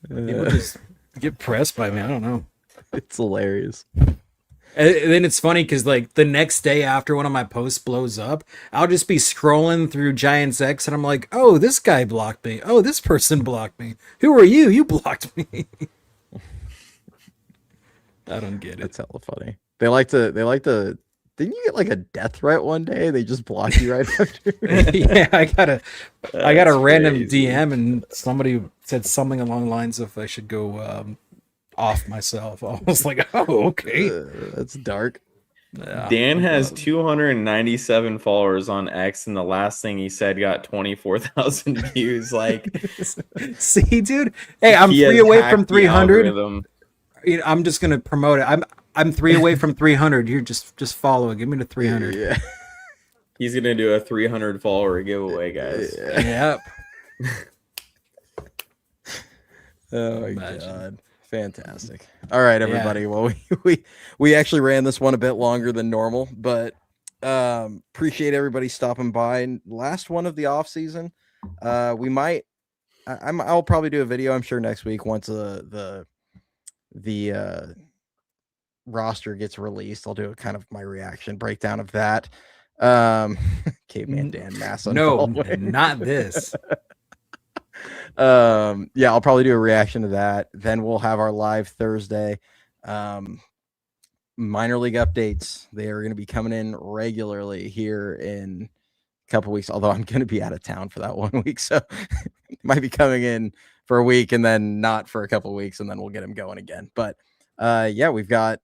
People just get pressed by me. I don't know. It's hilarious. And then it's funny because like the next day after one of my posts blows up, I'll just be scrolling through Giants X and I'm like, oh, this guy blocked me. Oh, this person blocked me. Who are you? You blocked me. I don't get it. It's hella funny. They like to didn't you get like a death threat one day? They just blocked you right after. Yeah, I got a random DM and somebody said something along the lines of I should go off myself. I was like, oh, okay. That's dark. Yeah. Dan has 297 followers on X, and the last thing he said got 24,000 views. Like, see, dude. Hey, I'm 3 away from 300. You know, I'm just gonna promote it. I'm 3 away from 300. Here, just follow it. Give me the 300. Yeah. He's gonna do a 300 follower giveaway, guys. Yep. Oh my god. Fantastic. All right, everybody. Yeah. Well, we actually ran this one a bit longer than normal, but appreciate everybody stopping by. And last one of the off season. We might I'll probably do a video, I'm sure, next week once the roster gets released. I'll do a kind of my reaction breakdown of that. Caveman Dan Mass. No, not this. Yeah, I'll probably do a reaction to that. Then we'll have our live Thursday. Minor league updates. They are going to be coming in regularly here in a couple weeks, although I'm going to be out of town for that 1 week. So might be coming in for a week and then not for a couple weeks, and then we'll get them going again. But yeah, we've got,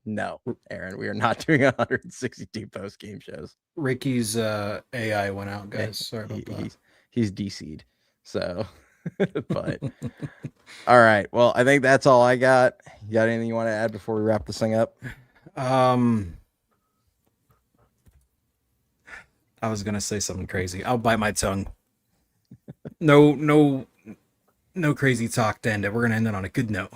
No, Aaron, we are not doing 162 post game shows. Ricky's AI went out, guys. Sorry about that. He's DC'd. So, but all right. Well, I think that's all I got. You got anything you want to add before we wrap this thing up? I was gonna say something crazy. I'll bite my tongue. No crazy talk to end it. We're gonna end it on a good note.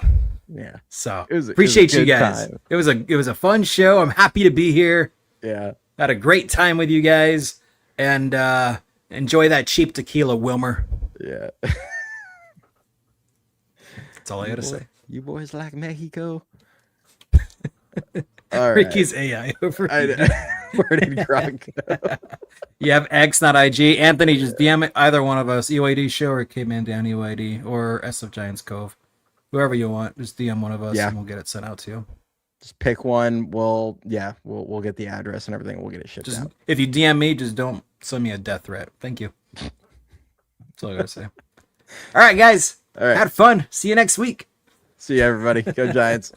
Yeah. So appreciate you guys. Time. It was a fun show. I'm happy to be here. Yeah. Had a great time with you guys, and enjoy that cheap tequila, Wilmer. Yeah. That's all I gotta say. You boys like Mexico? All right. Ricky's AI over here. Where did Gronk go? You have X, not IG. Anthony, just DM either one of us, EYDShow or K-Man Down EYD or sfgiantscove. Whoever you want, just DM one of us and we'll get it sent out to you. Just pick one. We'll get the address and everything. We'll get it shipped out. If you DM me, just don't send me a death threat. Thank you. That's all I gotta say. All right, guys. All right. Had fun. See you next week. See you, everybody. Go Giants.